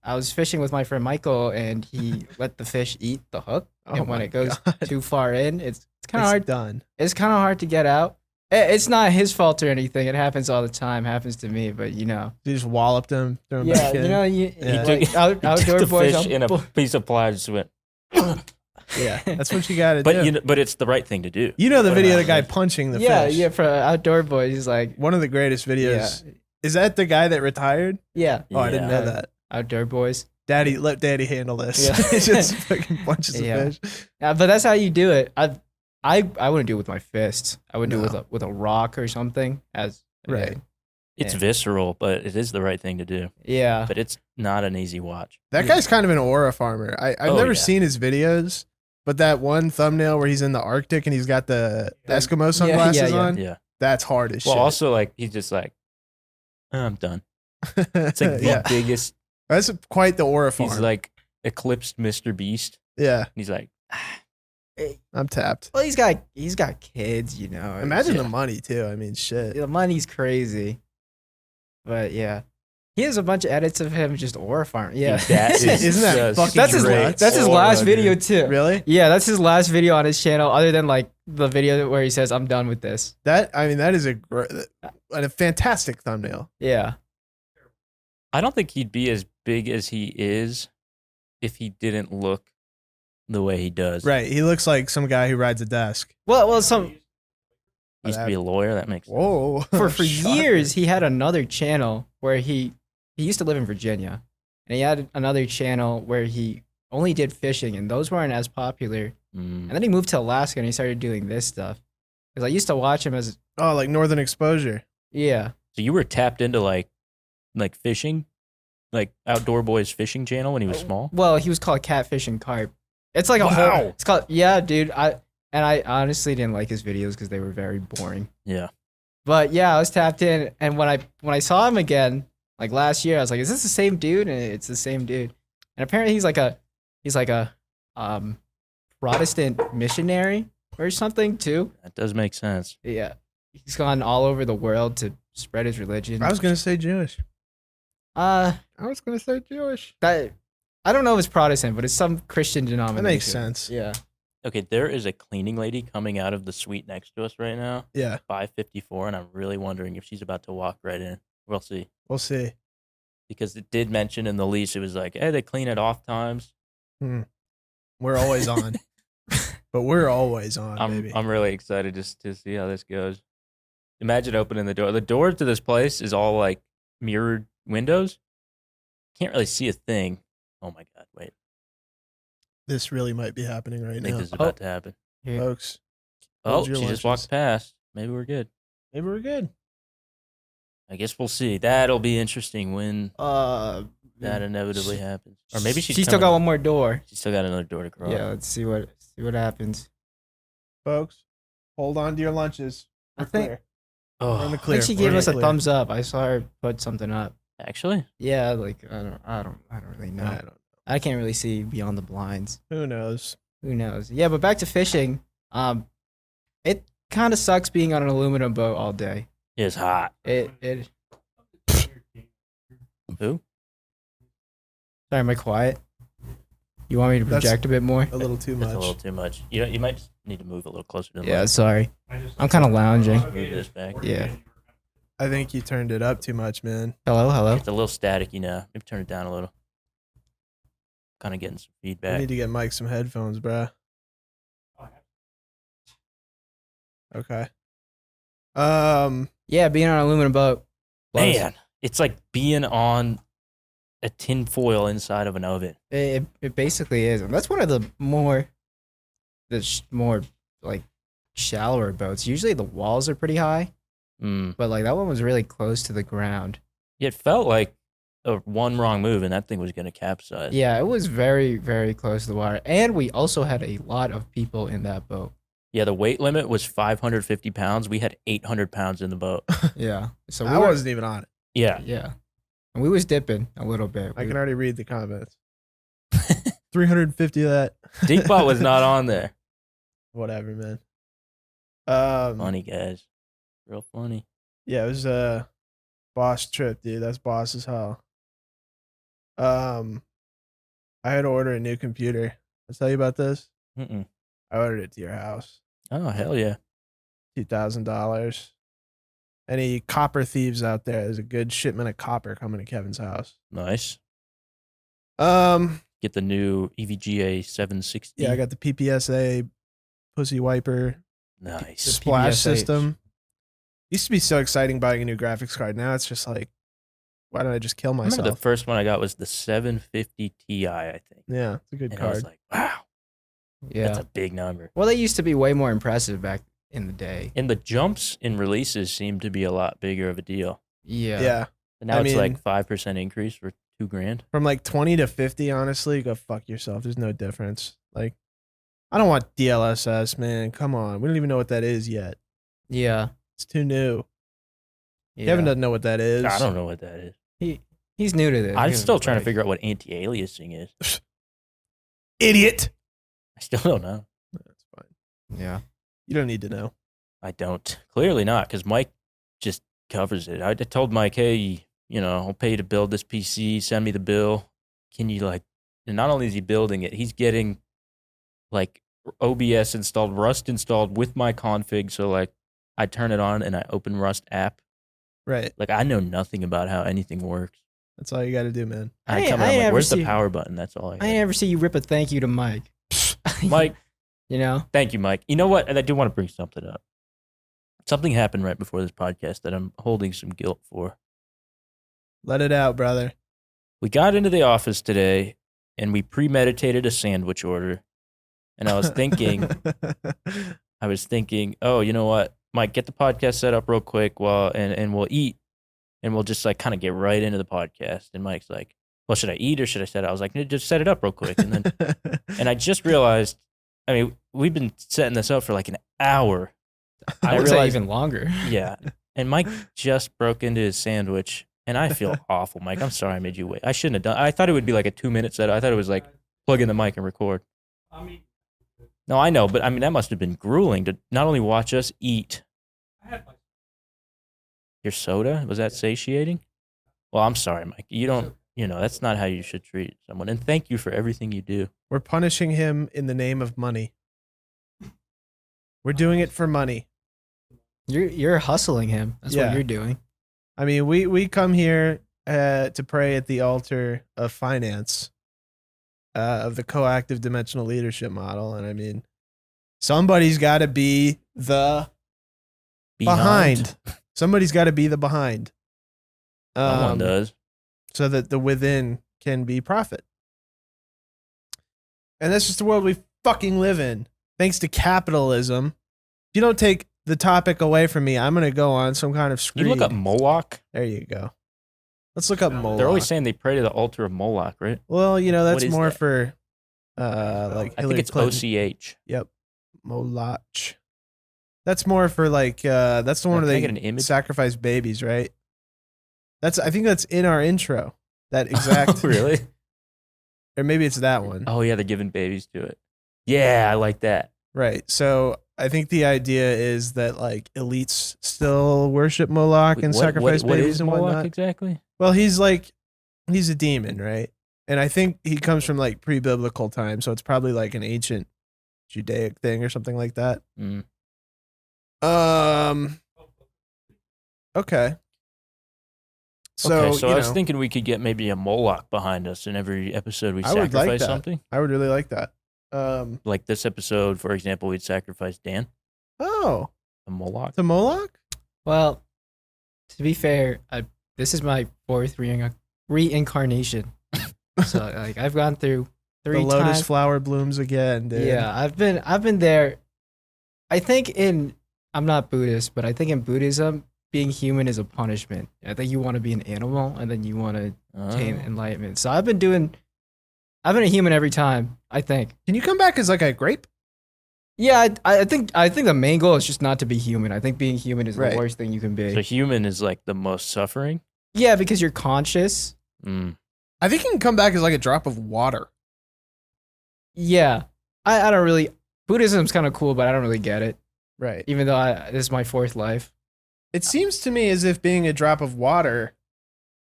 [SPEAKER 8] was fishing with my friend Michael and he let the fish eat the hook.
[SPEAKER 2] Oh
[SPEAKER 8] And when
[SPEAKER 2] my
[SPEAKER 8] it goes
[SPEAKER 2] God.
[SPEAKER 8] too far in, it's kind of
[SPEAKER 2] It's
[SPEAKER 8] hard.
[SPEAKER 2] done.
[SPEAKER 8] It's kind of hard to get out. It's not his fault or anything. It happens all the time. Happens to me, but
[SPEAKER 2] You just walloped him. Threw him
[SPEAKER 8] yeah,
[SPEAKER 2] back in.
[SPEAKER 8] like,
[SPEAKER 1] He took
[SPEAKER 8] outdoor
[SPEAKER 1] the
[SPEAKER 8] boys.
[SPEAKER 1] fish in a piece of ply and just went.
[SPEAKER 2] Yeah, that's what you got to
[SPEAKER 1] But
[SPEAKER 2] do.
[SPEAKER 1] but it's the right thing to do.
[SPEAKER 2] You know the
[SPEAKER 1] Put 'em
[SPEAKER 2] video of
[SPEAKER 1] out
[SPEAKER 2] the guy
[SPEAKER 1] there.
[SPEAKER 2] punching the
[SPEAKER 8] yeah,
[SPEAKER 2] fish.
[SPEAKER 8] yeah. For outdoor boys, he's like,
[SPEAKER 2] One of the greatest videos. Is that the guy that retired?
[SPEAKER 8] yeah,
[SPEAKER 2] Oh, I didn't know
[SPEAKER 1] Yeah.
[SPEAKER 2] that.
[SPEAKER 8] outdoor boys.
[SPEAKER 2] Let Daddy handle this.
[SPEAKER 8] Yeah.
[SPEAKER 2] He just fucking punches
[SPEAKER 8] Yeah.
[SPEAKER 2] the fish.
[SPEAKER 8] Yeah, but that's how you do it. I wouldn't do it with my fists. I would do it
[SPEAKER 2] No.
[SPEAKER 8] with a rock or something.
[SPEAKER 2] Right.
[SPEAKER 1] It's
[SPEAKER 8] Yeah.
[SPEAKER 1] visceral, but it is the right thing to do.
[SPEAKER 8] Yeah.
[SPEAKER 1] But it's not an easy watch.
[SPEAKER 2] That guy's kind of an aura farmer. I've
[SPEAKER 1] Oh,
[SPEAKER 2] never
[SPEAKER 1] yeah.
[SPEAKER 2] seen his videos, but that one thumbnail where he's in the Arctic and he's got the Eskimo sunglasses
[SPEAKER 8] yeah.
[SPEAKER 2] on,
[SPEAKER 1] Yeah.
[SPEAKER 2] that's hard as
[SPEAKER 1] Well,
[SPEAKER 2] shit.
[SPEAKER 1] also like he's just like, I'm done. It's like the
[SPEAKER 2] yeah,
[SPEAKER 1] biggest.
[SPEAKER 2] that's quite the aura farm.
[SPEAKER 1] He's like eclipsed Mr. Beast.
[SPEAKER 2] yeah,
[SPEAKER 1] He's like,
[SPEAKER 2] I'm tapped.
[SPEAKER 8] Well, he's got kids,
[SPEAKER 2] Imagine
[SPEAKER 1] Yeah.
[SPEAKER 2] the money too. I mean, shit.
[SPEAKER 8] The money's crazy. But yeah. He has a bunch of edits of him just aura farm. Yeah.
[SPEAKER 1] that is
[SPEAKER 2] Isn't that
[SPEAKER 1] just
[SPEAKER 2] fucking
[SPEAKER 8] that's his
[SPEAKER 2] great?
[SPEAKER 8] that's his
[SPEAKER 1] aura,
[SPEAKER 8] last
[SPEAKER 1] dude.
[SPEAKER 8] video too.
[SPEAKER 2] Really?
[SPEAKER 8] Yeah, that's his last video on his channel, other than like the video where he says, I'm done with this.
[SPEAKER 2] That is a fantastic thumbnail.
[SPEAKER 8] Yeah.
[SPEAKER 1] I don't think he'd be as big as he is if he didn't look the way he does.
[SPEAKER 2] Right. He looks like some guy who rides a desk.
[SPEAKER 8] Well, some
[SPEAKER 1] He used to be a lawyer. That makes sense.
[SPEAKER 2] Whoa.
[SPEAKER 8] for
[SPEAKER 2] Shocker.
[SPEAKER 8] years he had another channel where he used to live in Virginia, and he had another channel where he only did fishing, and those weren't as popular.
[SPEAKER 1] Mm.
[SPEAKER 8] And then he moved to Alaska and he started doing this stuff. Because I used to watch him as
[SPEAKER 2] Oh, like Northern Exposure.
[SPEAKER 8] yeah.
[SPEAKER 1] So you were tapped into like fishing, like Outdoor Boys fishing channel when he was small.
[SPEAKER 8] Well, he was called Catfish and Carp. It's like a
[SPEAKER 1] Wow.
[SPEAKER 8] whole. It's called dude. I honestly didn't like his videos because they were very boring.
[SPEAKER 1] Yeah.
[SPEAKER 8] But yeah, I was tapped in, and when I saw him again, like last year, I was like, "Is this the same dude?" And it's the same dude. And apparently, he's like a Protestant missionary or something too.
[SPEAKER 1] That does make sense.
[SPEAKER 8] Yeah, he's gone all over the world to spread his religion.
[SPEAKER 2] I was gonna say Jewish.
[SPEAKER 8] That I don't know if it's Protestant, but it's some Christian denomination.
[SPEAKER 2] That makes sense.
[SPEAKER 8] Yeah.
[SPEAKER 1] Okay, there is a cleaning lady coming out of the suite next to us right now,
[SPEAKER 2] Yeah,
[SPEAKER 1] 554, and I'm really wondering if she's about to walk right in. We'll see.
[SPEAKER 2] we'll see.
[SPEAKER 1] Because it did mention in the lease, it was like, hey, they clean at off times.
[SPEAKER 2] We're always on. But we're always on, baby.
[SPEAKER 1] I'm really excited just to see how this goes. Imagine opening the door. The door to this place is all like mirrored windows. Can't really see a thing. Oh my God, wait.
[SPEAKER 2] This really might be happening right
[SPEAKER 1] I think
[SPEAKER 2] now,
[SPEAKER 1] this is about to happen.
[SPEAKER 8] Here.
[SPEAKER 2] folks.
[SPEAKER 1] Oh,
[SPEAKER 2] Hold
[SPEAKER 1] she
[SPEAKER 2] your
[SPEAKER 1] just
[SPEAKER 2] lunches.
[SPEAKER 1] walked past. Maybe we're good.
[SPEAKER 2] Maybe we're good.
[SPEAKER 1] I guess we'll see. That'll be interesting when
[SPEAKER 8] Uh,
[SPEAKER 1] that inevitably happens. Or maybe she's
[SPEAKER 8] still got
[SPEAKER 1] coming-
[SPEAKER 8] one more door.
[SPEAKER 1] She's still got another door to cross.
[SPEAKER 8] Yeah, let's see what happens.
[SPEAKER 2] Folks, hold on to your lunches.
[SPEAKER 8] I
[SPEAKER 2] We're
[SPEAKER 8] think-
[SPEAKER 2] clear.
[SPEAKER 1] Oh,
[SPEAKER 2] We're in the
[SPEAKER 8] I
[SPEAKER 2] clear.
[SPEAKER 8] think she
[SPEAKER 2] We're
[SPEAKER 8] gave
[SPEAKER 2] in
[SPEAKER 8] us
[SPEAKER 2] the
[SPEAKER 8] a
[SPEAKER 2] clear.
[SPEAKER 8] thumbs up. I saw her put something up.
[SPEAKER 1] actually,
[SPEAKER 8] Yeah, like I don't really know.
[SPEAKER 2] I don't.
[SPEAKER 8] I can't really see beyond the blinds.
[SPEAKER 2] Who knows?
[SPEAKER 8] Who knows? Yeah, but back to fishing. It kind of sucks being on an aluminum boat all day.
[SPEAKER 1] it's hot.
[SPEAKER 8] It.
[SPEAKER 1] Who?
[SPEAKER 8] Sorry, am I quiet? You want me to
[SPEAKER 2] That's
[SPEAKER 8] project a bit more?
[SPEAKER 2] A little too
[SPEAKER 1] That's a little
[SPEAKER 2] much.
[SPEAKER 1] too much. You might just need to move a little closer to the
[SPEAKER 8] Yeah,
[SPEAKER 1] mic.
[SPEAKER 8] sorry. I'm kind of lounging.
[SPEAKER 1] Move this back.
[SPEAKER 8] Yeah.
[SPEAKER 2] I think you turned it up too much, man.
[SPEAKER 8] Hello.
[SPEAKER 1] It's a little staticky now. Maybe turn it down a little. Kind of getting some
[SPEAKER 2] We
[SPEAKER 1] feedback.
[SPEAKER 2] need to get Mike some headphones, bruh. Okay.
[SPEAKER 8] Yeah, being on an aluminum boat. blows.
[SPEAKER 1] Man, it's like being on a tin foil inside of an oven.
[SPEAKER 8] It basically is. And that's one of the more like shallower boats. Usually the walls are pretty high,
[SPEAKER 1] Mm.
[SPEAKER 8] but like that one was really close to the ground.
[SPEAKER 1] It felt like one wrong move and that thing was going to capsize.
[SPEAKER 8] Yeah, it was very, very close to the water. And we also had a lot of people in that boat.
[SPEAKER 1] Yeah, the weight limit was 550 pounds. We had 800 pounds in the boat.
[SPEAKER 8] Yeah. So
[SPEAKER 2] I wasn't even on it.
[SPEAKER 1] Yeah.
[SPEAKER 8] Yeah. And we was dipping a little bit.
[SPEAKER 2] I can already read the comments. 350 of that.
[SPEAKER 1] Dinkbot was not on there.
[SPEAKER 2] Whatever, man.
[SPEAKER 1] Funny, guys. Real funny.
[SPEAKER 2] Yeah, it was a boss trip, dude. That's boss as hell. I had to order a new computer. I'll tell you about this.
[SPEAKER 1] Mm-mm.
[SPEAKER 2] I ordered it to your house.
[SPEAKER 1] Oh, hell yeah.
[SPEAKER 2] $2,000. Any copper thieves out there? There's a good shipment of copper coming to Kevin's house.
[SPEAKER 1] Nice.
[SPEAKER 2] Um,
[SPEAKER 1] Get the new E EVGA 760.
[SPEAKER 2] yeah, I got the PPSA pussy wiper
[SPEAKER 1] Nice.
[SPEAKER 8] The
[SPEAKER 2] splash
[SPEAKER 8] PPSH.
[SPEAKER 2] system. Used to be so exciting buying a new graphics card. Now it's just like, why don't I just kill
[SPEAKER 1] I remember
[SPEAKER 2] myself?
[SPEAKER 1] the first one I got was the 750 Ti, I think.
[SPEAKER 2] Yeah, it's a good
[SPEAKER 1] And I was
[SPEAKER 2] card.
[SPEAKER 1] like, wow,
[SPEAKER 8] Yeah.
[SPEAKER 1] that's a big number.
[SPEAKER 8] Well, they used to be way more impressive back in the day.
[SPEAKER 1] And the jumps in releases seem to be a lot bigger of a deal.
[SPEAKER 8] Yeah.
[SPEAKER 2] Yeah.
[SPEAKER 1] And now
[SPEAKER 2] I
[SPEAKER 1] it's like
[SPEAKER 2] mean-
[SPEAKER 1] 5% increase for $2,000.
[SPEAKER 2] From like 20 to 50, honestly, go fuck yourself. There's no difference. Like, I don't want DLSS, man. Come on. We don't even know what that is yet.
[SPEAKER 8] Yeah.
[SPEAKER 2] It's too new.
[SPEAKER 8] Yeah.
[SPEAKER 2] Kevin doesn't know what that is.
[SPEAKER 1] I don't know what that is.
[SPEAKER 8] He's new to this.
[SPEAKER 1] I'm
[SPEAKER 8] Give him
[SPEAKER 1] still
[SPEAKER 8] a
[SPEAKER 1] trying to
[SPEAKER 8] break.
[SPEAKER 1] figure out what anti-aliasing is.
[SPEAKER 2] Idiot.
[SPEAKER 1] I still don't know.
[SPEAKER 2] That's fine.
[SPEAKER 8] Yeah.
[SPEAKER 2] You don't need to know.
[SPEAKER 1] I don't. Clearly not, because Mike just covers it. I told Mike, hey, I'll pay you to build this PC. Send me the bill. Can you and not only is he building it, he's getting like OBS installed, Rust installed with my config. So like I turn it on and I open Rust app.
[SPEAKER 2] Right.
[SPEAKER 1] Like I know nothing about how anything works.
[SPEAKER 2] That's all you got to do, man.
[SPEAKER 1] I
[SPEAKER 8] I
[SPEAKER 1] come in, I'm
[SPEAKER 8] ain't
[SPEAKER 1] like,
[SPEAKER 8] ever
[SPEAKER 1] where's the
[SPEAKER 8] see-
[SPEAKER 1] power button? That's all I
[SPEAKER 8] I
[SPEAKER 1] got.
[SPEAKER 8] ain't ever see you rip a thank you to Mike.
[SPEAKER 1] Mike,
[SPEAKER 8] You know?
[SPEAKER 1] thank you, Mike. You know what? And I do want to bring something up. Something happened right before this podcast that I'm holding some guilt for.
[SPEAKER 2] Let it out, brother.
[SPEAKER 1] We got into the office today and we premeditated a sandwich order. And I was thinking, oh, you know what? Mike, get the podcast set up real quick and we'll eat and we'll just like kind of get right into the podcast. And Mike's like, well, should I eat or should I set it? I was like, just set it up real quick. And then, and I just realized, I mean, we've been setting this up for like an hour.
[SPEAKER 8] I would say
[SPEAKER 1] realized-
[SPEAKER 8] even longer.
[SPEAKER 1] Yeah. And Mike just broke into his sandwich and I feel awful, Mike. I'm sorry I made you wait. I shouldn't have done. I thought it would be like a 2-minute setup. I thought it was like plug in the mic and record.
[SPEAKER 9] I mean,
[SPEAKER 1] No, I know, but I mean that must have been grueling to not only watch us eat.
[SPEAKER 9] I had my
[SPEAKER 1] Your soda, was that satiating? Well, I'm sorry, Mike. You don't. That's not how you should treat someone. And thank you for everything you do.
[SPEAKER 2] We're punishing him in the name of money. We're doing it for money.
[SPEAKER 8] You're hustling him. That's
[SPEAKER 2] Yeah.
[SPEAKER 8] what you're doing.
[SPEAKER 2] I mean, we come here to pray at the altar of finance, of the coactive dimensional leadership model. And I mean, somebody's got to be the Behind. Somebody's got to be the behind.
[SPEAKER 1] Someone does.
[SPEAKER 2] So that the within can be profit. And that's just the world we fucking live in. Thanks to capitalism. If you don't take the topic away from me, I'm going to go on some kind of screed.
[SPEAKER 1] You look up Moloch.
[SPEAKER 2] There you go. Let's look up Moloch.
[SPEAKER 1] They're always saying they pray to the altar of Moloch, right?
[SPEAKER 2] Well, you know, that's
[SPEAKER 1] What is
[SPEAKER 2] more
[SPEAKER 1] that?
[SPEAKER 2] for like
[SPEAKER 1] I
[SPEAKER 2] Hillary
[SPEAKER 1] think it's
[SPEAKER 2] Clinton.
[SPEAKER 1] OCH.
[SPEAKER 2] Yep. Moloch. That's more for like that's the one where
[SPEAKER 1] Can I get an
[SPEAKER 2] they
[SPEAKER 1] image?
[SPEAKER 2] sacrifice babies, right? I think that's in our intro. That exact
[SPEAKER 1] Really?
[SPEAKER 2] or maybe it's that one.
[SPEAKER 1] Oh yeah, they're giving babies to it. Yeah, I like that.
[SPEAKER 2] Right. So I think the idea is that like elites still worship Moloch and sacrifice
[SPEAKER 1] what
[SPEAKER 2] babies
[SPEAKER 1] is
[SPEAKER 2] and
[SPEAKER 1] Moloch
[SPEAKER 2] whatnot.
[SPEAKER 1] exactly?
[SPEAKER 2] Well, he's a demon, right? And I think he comes from like pre-biblical times, so it's probably like an ancient Judaic thing or something like that.
[SPEAKER 1] Mm.
[SPEAKER 2] Okay. So,
[SPEAKER 1] okay, so
[SPEAKER 2] you
[SPEAKER 1] I was
[SPEAKER 2] know,
[SPEAKER 1] thinking we could get maybe a Moloch behind us in every episode we
[SPEAKER 2] I would like
[SPEAKER 1] sacrifice
[SPEAKER 2] that.
[SPEAKER 1] something.
[SPEAKER 2] I would really like that.
[SPEAKER 1] Like this episode, for example, we'd sacrifice Dan,
[SPEAKER 2] Oh,
[SPEAKER 1] a Moloch.
[SPEAKER 2] the Moloch?
[SPEAKER 8] Well, to be fair, this is my fourth reincarnation. So like I've gone through three
[SPEAKER 2] The lotus
[SPEAKER 8] times.
[SPEAKER 2] flower blooms again, dude.
[SPEAKER 8] Yeah, I've been there. I think I'm not Buddhist, but I think in Buddhism, being human is a punishment. I think you want to be an animal and then you want to attain enlightenment. So I've been a human every time, I think.
[SPEAKER 2] Can you come back as like a grape?
[SPEAKER 8] Yeah, I think the main goal is just not to be human. I think being human is
[SPEAKER 2] Right.
[SPEAKER 8] the worst thing you can be.
[SPEAKER 1] So human is like the most suffering.
[SPEAKER 8] Yeah, because you're conscious.
[SPEAKER 1] Mm.
[SPEAKER 2] I think you can come back as like a drop of water.
[SPEAKER 8] Yeah. I don't really Buddhism's kind of cool, but I don't really get it.
[SPEAKER 2] Right.
[SPEAKER 8] Even though this is my fourth life.
[SPEAKER 2] It seems to me as if being a drop of water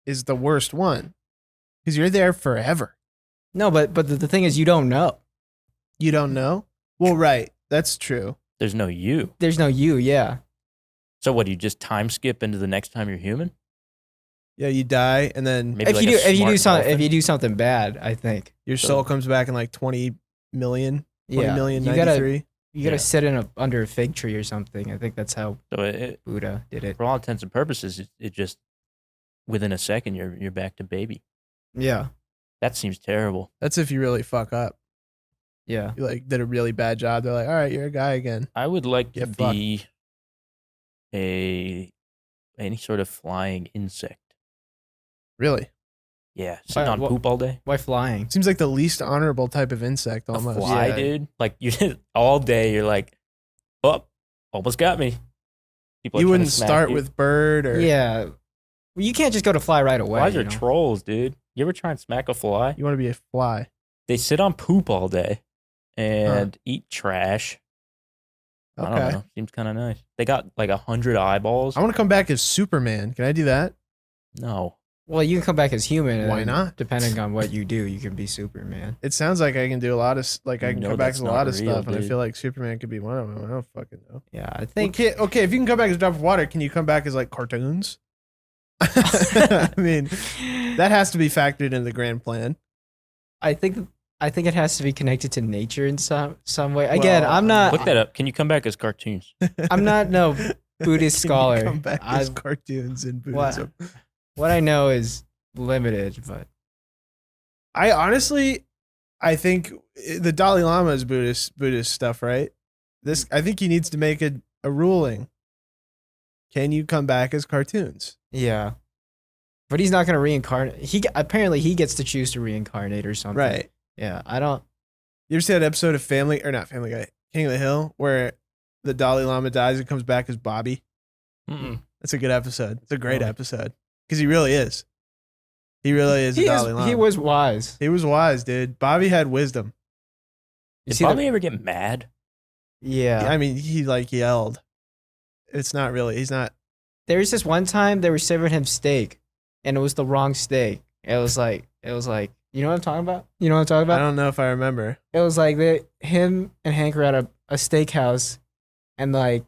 [SPEAKER 2] is the worst one. Because you're there forever.
[SPEAKER 8] No, but the thing is you don't know.
[SPEAKER 2] You don't know? Well, right. That's true.
[SPEAKER 1] There's no you.
[SPEAKER 8] There's no you, yeah.
[SPEAKER 1] So what? Do you just time skip into the next time you're human?
[SPEAKER 2] Yeah, you die and then
[SPEAKER 1] Maybe
[SPEAKER 8] If
[SPEAKER 1] like
[SPEAKER 8] you
[SPEAKER 1] a smart
[SPEAKER 8] if
[SPEAKER 1] dolphin?
[SPEAKER 8] you do something bad, I think.
[SPEAKER 2] your soul comes back in like 20 million, 20
[SPEAKER 8] Yeah.
[SPEAKER 2] million,
[SPEAKER 8] You gotta
[SPEAKER 2] 93.
[SPEAKER 8] You gotta
[SPEAKER 1] Yeah.
[SPEAKER 8] sit under a fig tree or something. I think that's how
[SPEAKER 1] So it,
[SPEAKER 8] Buddha did it.
[SPEAKER 1] for all intents and purposes, it just within a second you're back to baby.
[SPEAKER 8] Yeah.
[SPEAKER 1] That seems terrible.
[SPEAKER 2] That's if you really fuck up.
[SPEAKER 8] Yeah.
[SPEAKER 2] You like did a really bad job. They're like, all right, you're a guy again.
[SPEAKER 1] I would like to
[SPEAKER 2] Get fucked.
[SPEAKER 1] be any sort of flying insect.
[SPEAKER 2] Really?
[SPEAKER 1] Yeah, sitting
[SPEAKER 8] Why-
[SPEAKER 1] on
[SPEAKER 8] what-
[SPEAKER 1] poop all day.
[SPEAKER 8] Why flying?
[SPEAKER 2] Seems like the least honorable type of insect
[SPEAKER 1] A
[SPEAKER 2] almost.
[SPEAKER 1] fly,
[SPEAKER 8] Yeah.
[SPEAKER 1] dude. Like you all day, you're like, oh, almost got me. People are
[SPEAKER 2] You
[SPEAKER 1] trying to
[SPEAKER 2] wouldn't
[SPEAKER 1] smack
[SPEAKER 2] start
[SPEAKER 1] you.
[SPEAKER 2] with bird or
[SPEAKER 8] Yeah. Well, you can't just go to fly right away.
[SPEAKER 1] Flies
[SPEAKER 8] you
[SPEAKER 1] are
[SPEAKER 8] know?
[SPEAKER 1] trolls, dude. You ever try and smack a fly?
[SPEAKER 2] you want to be a fly.
[SPEAKER 1] They sit on poop all day and eat trash. I
[SPEAKER 2] Okay.
[SPEAKER 1] don't know. Seems kind of nice. They got like 100 eyeballs.
[SPEAKER 2] I want to come back as Superman. Can I do that?
[SPEAKER 1] No.
[SPEAKER 8] Well, you can come back as human.
[SPEAKER 2] Why
[SPEAKER 8] and
[SPEAKER 2] not?
[SPEAKER 8] Depending on what you do, you can be Superman.
[SPEAKER 2] It sounds like I can do a lot of I can
[SPEAKER 1] No,
[SPEAKER 2] come back
[SPEAKER 1] that's
[SPEAKER 2] as a
[SPEAKER 1] not
[SPEAKER 2] lot of
[SPEAKER 1] real,
[SPEAKER 2] stuff, and I
[SPEAKER 1] dude.
[SPEAKER 2] feel like Superman could be one of them. I don't fucking know.
[SPEAKER 8] Yeah, I think.
[SPEAKER 2] Okay, if you can come back as a drop of water, can you come back as like cartoons? I mean, that has to be factored into the grand plan.
[SPEAKER 8] I think it has to be connected to nature in some way. Again,
[SPEAKER 2] Well,
[SPEAKER 8] I'm not.
[SPEAKER 1] Look that up. Can you come back as cartoons?
[SPEAKER 8] I'm not no Buddhist
[SPEAKER 2] Can you
[SPEAKER 8] scholar.
[SPEAKER 2] come back as
[SPEAKER 8] I-
[SPEAKER 2] cartoons in
[SPEAKER 8] what,
[SPEAKER 2] Buddhism.
[SPEAKER 8] what I know is limited, but
[SPEAKER 2] I honestly, I think the Dalai Lama is Buddhist stuff, right? I think he needs to make a ruling. Can you come back as cartoons?
[SPEAKER 8] yeah. But he's not going to reincarnate. Apparently he gets to choose to reincarnate or something.
[SPEAKER 2] Right.
[SPEAKER 8] Yeah. I don't.
[SPEAKER 2] You ever see that episode of Family Guy, King of the Hill, where the Dalai Lama dies and comes back as Bobby?
[SPEAKER 1] Mm-mm.
[SPEAKER 2] That's a good episode. It's a great episode because he really is. He really is
[SPEAKER 8] He,
[SPEAKER 2] the Dalai Lama.
[SPEAKER 8] he was wise.
[SPEAKER 2] He was wise, dude. Bobby had wisdom.
[SPEAKER 8] You
[SPEAKER 1] Did
[SPEAKER 8] see
[SPEAKER 1] Bobby ever get mad?
[SPEAKER 8] Yeah.
[SPEAKER 2] I mean, he like yelled. It's not really. He's not.
[SPEAKER 8] There was this one time they were serving him steak, and it was the wrong steak. It was like, you know what I'm talking about? You know what I'm talking
[SPEAKER 2] I
[SPEAKER 8] about?
[SPEAKER 2] don't know if I remember.
[SPEAKER 8] It was like him and Hank were at a steakhouse, and like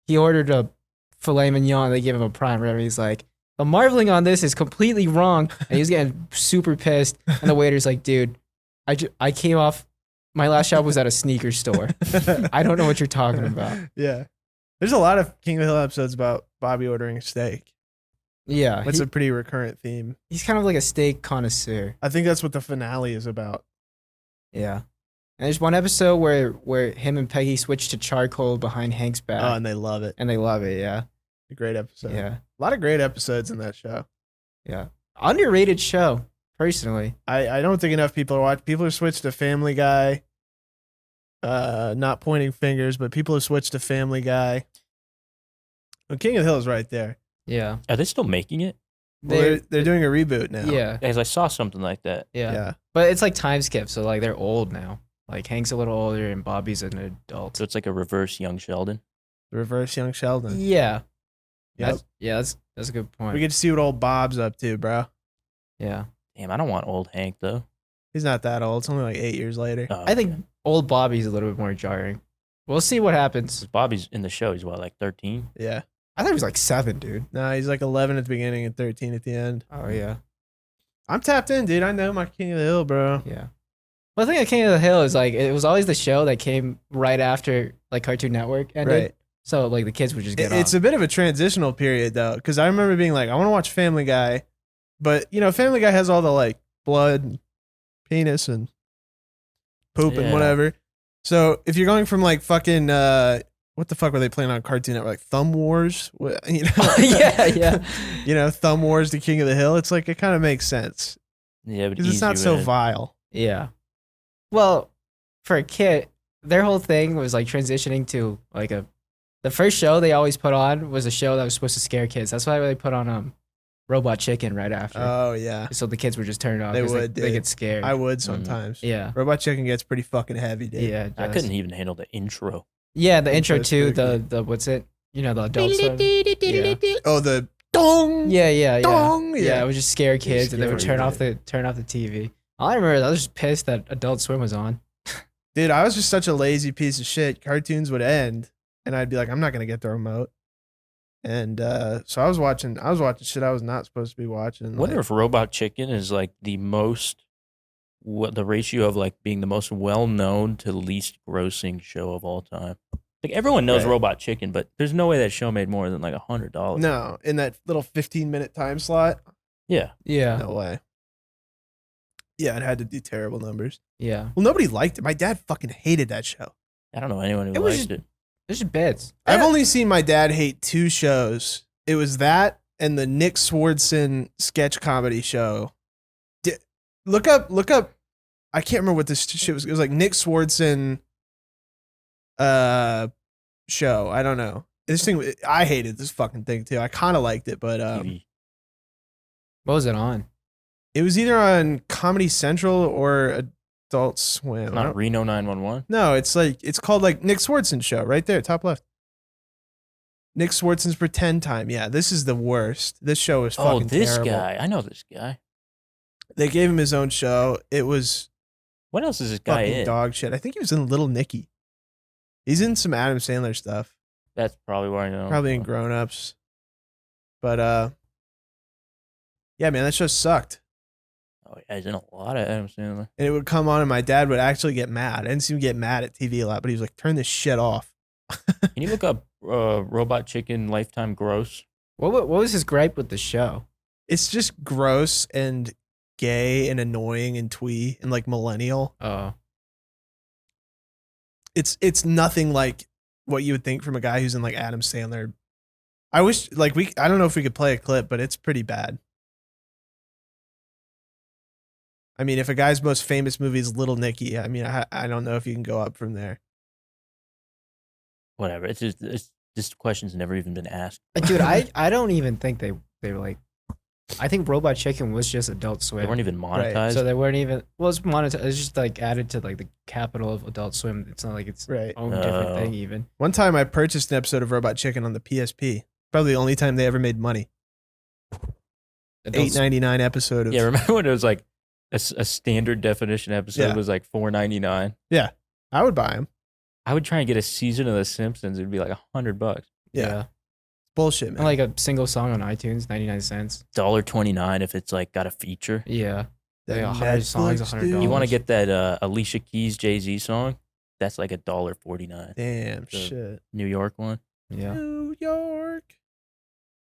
[SPEAKER 8] he ordered a filet mignon. They gave him a prime rib. He's like, the marbling on this is completely wrong, and he was getting super pissed. And the waiter's like, dude, I came off. My last job was at a sneaker store. I don't know what you're talking about.
[SPEAKER 2] Yeah. There's a lot of King of the Hill episodes about Bobby ordering a steak.
[SPEAKER 8] Yeah,
[SPEAKER 2] That's a pretty recurrent theme.
[SPEAKER 8] he's kind of like a steak connoisseur.
[SPEAKER 2] I think that's what the finale is about.
[SPEAKER 8] Yeah. And there's one episode where him and Peggy switch to charcoal behind Hank's back.
[SPEAKER 2] Oh, and they love it.
[SPEAKER 8] And they love it, yeah.
[SPEAKER 2] A great episode.
[SPEAKER 8] Yeah.
[SPEAKER 2] A lot of great episodes in that show.
[SPEAKER 8] Yeah. Underrated show, personally.
[SPEAKER 2] I don't think enough people are watching. People have switched to Family Guy. Not pointing fingers, but people have switched to Family Guy. Well, King of the Hill is right there.
[SPEAKER 8] Yeah.
[SPEAKER 1] Are they still making it?
[SPEAKER 2] Well, they're doing a reboot now.
[SPEAKER 8] Yeah.
[SPEAKER 1] Guys, I saw something like that.
[SPEAKER 8] Yeah. But it's like time skip, so like they're old now. Like Hank's a little older and Bobby's an adult.
[SPEAKER 1] So it's like a reverse Young Sheldon.
[SPEAKER 2] The reverse Young Sheldon.
[SPEAKER 8] Yeah.
[SPEAKER 2] Yep.
[SPEAKER 8] That's a good point.
[SPEAKER 2] We get to see what old Bob's up to, bro.
[SPEAKER 8] Yeah.
[SPEAKER 1] Damn, I don't want old Hank though.
[SPEAKER 2] He's not that old. It's only like 8 years later.
[SPEAKER 1] Oh,
[SPEAKER 8] I think old Bobby's a little bit more jarring. We'll see what happens.
[SPEAKER 1] Bobby's in the show. He's what, like 13?
[SPEAKER 2] Yeah.
[SPEAKER 8] I thought he was like 7, dude.
[SPEAKER 2] No, he's like 11 at the beginning and 13 at the end.
[SPEAKER 8] Oh yeah.
[SPEAKER 2] I'm tapped in, dude. I know my King of the Hill, bro.
[SPEAKER 8] Yeah. Well, the thing at King of the Hill is like it was always the show that came right after like Cartoon Network ended.
[SPEAKER 2] Right.
[SPEAKER 8] So like the kids would just get
[SPEAKER 2] It's
[SPEAKER 8] on.
[SPEAKER 2] a bit of a transitional period though, because I remember being like, I want to watch Family Guy, but you know, Family Guy has all the like blood, and penis, and poop and
[SPEAKER 1] Yeah.
[SPEAKER 2] whatever. So if you're going from like fucking what the fuck were they playing on Cartoon Network? Like Thumb Wars, you know?
[SPEAKER 8] yeah.
[SPEAKER 2] You know, Thumb Wars to King of the Hill. It's like it kind of makes sense
[SPEAKER 1] Yeah, but
[SPEAKER 2] because it's not so vile.
[SPEAKER 8] Yeah. Well, for a kid, their whole thing was like transitioning to like the first show they always put on was a show that was supposed to scare kids. That's why they put on Robot Chicken right after.
[SPEAKER 2] Oh yeah,
[SPEAKER 8] So the kids would just turn it off.
[SPEAKER 2] They
[SPEAKER 8] 'cause
[SPEAKER 2] would,
[SPEAKER 8] They
[SPEAKER 2] dude.
[SPEAKER 8] get scared.
[SPEAKER 2] I would sometimes.
[SPEAKER 8] Yeah.
[SPEAKER 2] Robot Chicken gets pretty fucking heavy, dude.
[SPEAKER 8] Yeah.
[SPEAKER 1] I
[SPEAKER 8] just-
[SPEAKER 1] couldn't even handle the intro.
[SPEAKER 8] Yeah, the intro
[SPEAKER 2] Intro's
[SPEAKER 8] too.
[SPEAKER 2] pretty
[SPEAKER 8] The what's it? You know, the adult stuff. Yeah.
[SPEAKER 2] Oh, the dong.
[SPEAKER 8] Yeah.
[SPEAKER 2] Dong,
[SPEAKER 8] Yeah,
[SPEAKER 2] yeah.
[SPEAKER 8] it would just scare kids, and they would
[SPEAKER 2] scary,
[SPEAKER 8] turn off the TV. All I remember, I was just pissed that Adult Swim was on.
[SPEAKER 2] Dude, I was just such a lazy piece of shit. Cartoons would end, and I'd be like, I'm not gonna get the remote. And so I was watching shit I was not supposed to be watching.
[SPEAKER 1] I wonder
[SPEAKER 2] like-
[SPEAKER 1] if Robot Chicken is like the ratio of like being the most well known to least grossing show of all time. Like everyone knows
[SPEAKER 2] Right.
[SPEAKER 1] Robot Chicken, but there's no way that show made more than like $100.
[SPEAKER 2] no, in that little 15-minute time slot.
[SPEAKER 1] Yeah.
[SPEAKER 8] Yeah.
[SPEAKER 2] No way. Yeah, it had to do terrible numbers.
[SPEAKER 8] Yeah.
[SPEAKER 2] Well, nobody liked it. My dad fucking hated that show.
[SPEAKER 1] I don't know anyone who
[SPEAKER 8] It was
[SPEAKER 1] liked
[SPEAKER 8] just-
[SPEAKER 1] it.
[SPEAKER 8] There's just bits.
[SPEAKER 2] I've only seen my dad hate 2 shows. It was that and the Nick Swardson sketch comedy show. Look up. I can't remember what this shit was. It was like Nick Swardson show. I don't know. This thing, I hated this fucking thing too. I kind of liked it, but
[SPEAKER 1] TV.
[SPEAKER 8] What was it on?
[SPEAKER 2] it was either on Comedy Central or Adult Swim. I
[SPEAKER 1] Not
[SPEAKER 2] don't-
[SPEAKER 1] Reno 911.
[SPEAKER 2] No, it's called like Nick Swardson show right there, top left. Nick Swardson's Pretend Time. Yeah, this is the worst. This show is
[SPEAKER 1] Oh,
[SPEAKER 2] fucking
[SPEAKER 1] this
[SPEAKER 2] terrible.
[SPEAKER 1] guy. I know this guy.
[SPEAKER 2] They gave him his own show. It was
[SPEAKER 1] What else is this guy
[SPEAKER 2] fucking
[SPEAKER 1] in?
[SPEAKER 2] dog shit. I think he was in Little Nicky. He's in some Adam Sandler stuff.
[SPEAKER 1] That's probably where I know. him
[SPEAKER 2] Probably in
[SPEAKER 1] from.
[SPEAKER 2] Grown Ups. But yeah, man, that show sucked.
[SPEAKER 1] Oh, yeah, he's in a lot of Adam Sandler.
[SPEAKER 2] And it would come on and my dad would actually get mad. I didn't see him get mad at TV a lot, but he was like, turn this shit off.
[SPEAKER 1] Can you look up Robot Chicken Lifetime Gross?
[SPEAKER 8] What was his gripe with the show?
[SPEAKER 2] It's just gross and gay and annoying and twee and like millennial.
[SPEAKER 8] Oh.
[SPEAKER 2] It's nothing like what you would think from a guy who's in like Adam Sandler. I wish like I don't know if we could play a clip, but it's pretty bad. I mean, if a guy's most famous movie is Little Nicky, I mean, I don't know if you can go up from there.
[SPEAKER 1] Whatever. It's just questions never even been asked.
[SPEAKER 8] Dude, I don't even think they were like. I think Robot Chicken was just Adult Swim.
[SPEAKER 1] They weren't even
[SPEAKER 2] Right.
[SPEAKER 1] monetized.
[SPEAKER 8] So they weren't even. Well, it's monetized. It's just like added to like the capital of Adult Swim. It's not like it's
[SPEAKER 2] Right.
[SPEAKER 8] own different
[SPEAKER 1] Oh.
[SPEAKER 8] thing even.
[SPEAKER 2] One time I purchased an episode of Robot Chicken on the PSP. Probably the only time they ever made money.
[SPEAKER 8] Adult
[SPEAKER 2] $8.99 episode of
[SPEAKER 1] yeah, remember when it was like a standard definition episode
[SPEAKER 2] Yeah.
[SPEAKER 1] was like $4.99?
[SPEAKER 2] I would buy them.
[SPEAKER 1] I would try and get a season of The Simpsons. It'd be like $100.
[SPEAKER 2] Yeah. Bullshit, man.
[SPEAKER 8] And like a single song on iTunes, 99 cents.
[SPEAKER 1] $1.29 if it's like got a feature.
[SPEAKER 8] Yeah.
[SPEAKER 2] That
[SPEAKER 8] Like 100 songs,
[SPEAKER 2] Netflix,
[SPEAKER 8] $100.
[SPEAKER 1] You want to get that Alicia Keys Jay-Z song? That's like $1.49.
[SPEAKER 2] Damn
[SPEAKER 1] The-
[SPEAKER 2] shit.
[SPEAKER 1] New York one.
[SPEAKER 8] Yeah.
[SPEAKER 2] New York.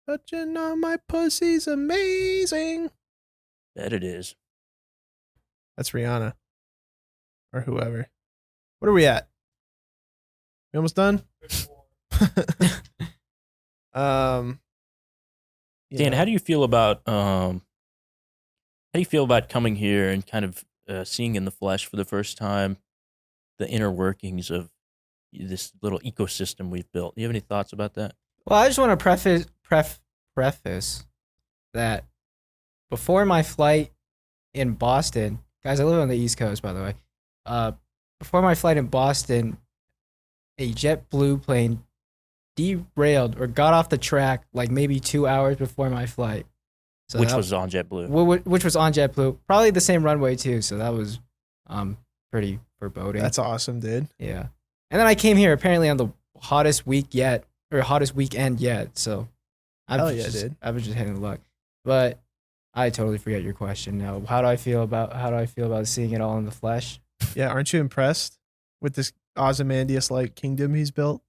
[SPEAKER 2] Touching on my pussy's amazing.
[SPEAKER 1] Bet it is.
[SPEAKER 2] That's Rihanna. Or whoever. What are we at? We almost done?
[SPEAKER 1] Dan, how do you feel about coming here and kind of seeing in the flesh for the first time the inner workings of this little ecosystem we've built? Do you have any thoughts about that?
[SPEAKER 8] Well, I just want to preface that before my flight in Boston, guys, I live on the East Coast, by the way. Before my flight in Boston, a JetBlue plane derailed or got off the track like maybe 2 hours before my flight. So
[SPEAKER 1] Which was on JetBlue.
[SPEAKER 8] Which was on JetBlue. Probably the same runway too. So that was pretty foreboding.
[SPEAKER 2] That's awesome, dude.
[SPEAKER 8] Yeah. And then I came here apparently on the hottest week yet, or hottest weekend yet. So
[SPEAKER 2] Hell yeah, dude.
[SPEAKER 8] I was just hitting the luck. But I totally forget your question now. How do I feel about seeing it all in the flesh?
[SPEAKER 2] Yeah, aren't you impressed with this Ozymandias-like kingdom he's built?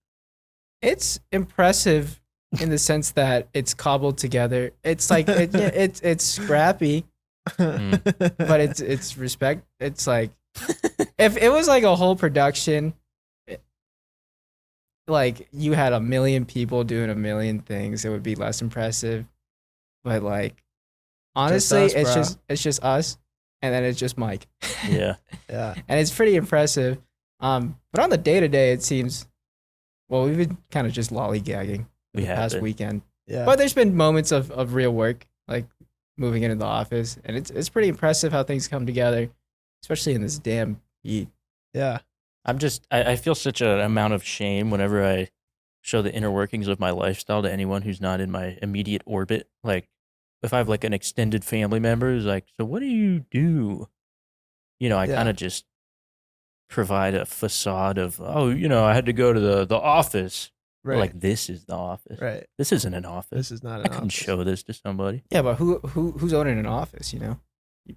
[SPEAKER 8] It's impressive in the sense that it's cobbled together. It's like it's scrappy, but it's respect. It's like if it was like a whole production, like you had a million people doing a million things, it would be less impressive. But like honestly, it's just us, and then it's just Mike.
[SPEAKER 1] Yeah.
[SPEAKER 2] Yeah.
[SPEAKER 8] And it's pretty impressive. But on the day to day, it seems, well, we've been kind of just lollygagging
[SPEAKER 1] We
[SPEAKER 8] the
[SPEAKER 1] have
[SPEAKER 8] past
[SPEAKER 1] been.
[SPEAKER 8] weekend.
[SPEAKER 2] Yeah.
[SPEAKER 8] But there's been moments of real work, like moving into the office, and it's pretty impressive how things come together, especially in this damn heat.
[SPEAKER 2] Yeah.
[SPEAKER 1] I feel such an amount of shame whenever I show the inner workings of my lifestyle to anyone who's not in my immediate orbit. Like, if I have like an extended family member who's like, so what do you do? You know, I kind of just provide a facade of, oh, you know, I had to go to the office.
[SPEAKER 2] Right.
[SPEAKER 1] Like, this is the office.
[SPEAKER 2] Right.
[SPEAKER 1] This isn't an office.
[SPEAKER 2] This is not
[SPEAKER 1] I
[SPEAKER 2] an
[SPEAKER 1] couldn't
[SPEAKER 2] office.
[SPEAKER 1] show this to somebody.
[SPEAKER 8] Yeah, but who's owning an office? You know,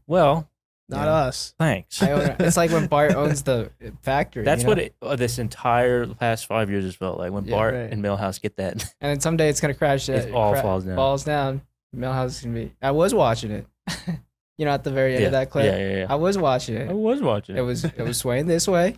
[SPEAKER 1] Well,
[SPEAKER 2] Not
[SPEAKER 8] Yeah.
[SPEAKER 2] us.
[SPEAKER 1] thanks.
[SPEAKER 8] I own it. It's like when Bart owns the factory.
[SPEAKER 1] That's
[SPEAKER 8] you know?
[SPEAKER 1] what this entire past 5 years has felt like. When
[SPEAKER 8] Yeah,
[SPEAKER 1] Bart
[SPEAKER 2] right.
[SPEAKER 1] and Millhouse get that,
[SPEAKER 8] And then someday it's gonna crash.
[SPEAKER 1] It all falls down.
[SPEAKER 8] Falls down. Millhouse is gonna be. I was watching it. You know, at the very end
[SPEAKER 1] yeah,
[SPEAKER 8] of that clip.
[SPEAKER 1] yeah.
[SPEAKER 8] I was watching
[SPEAKER 1] I
[SPEAKER 8] it.
[SPEAKER 1] was watching
[SPEAKER 8] It was swaying this way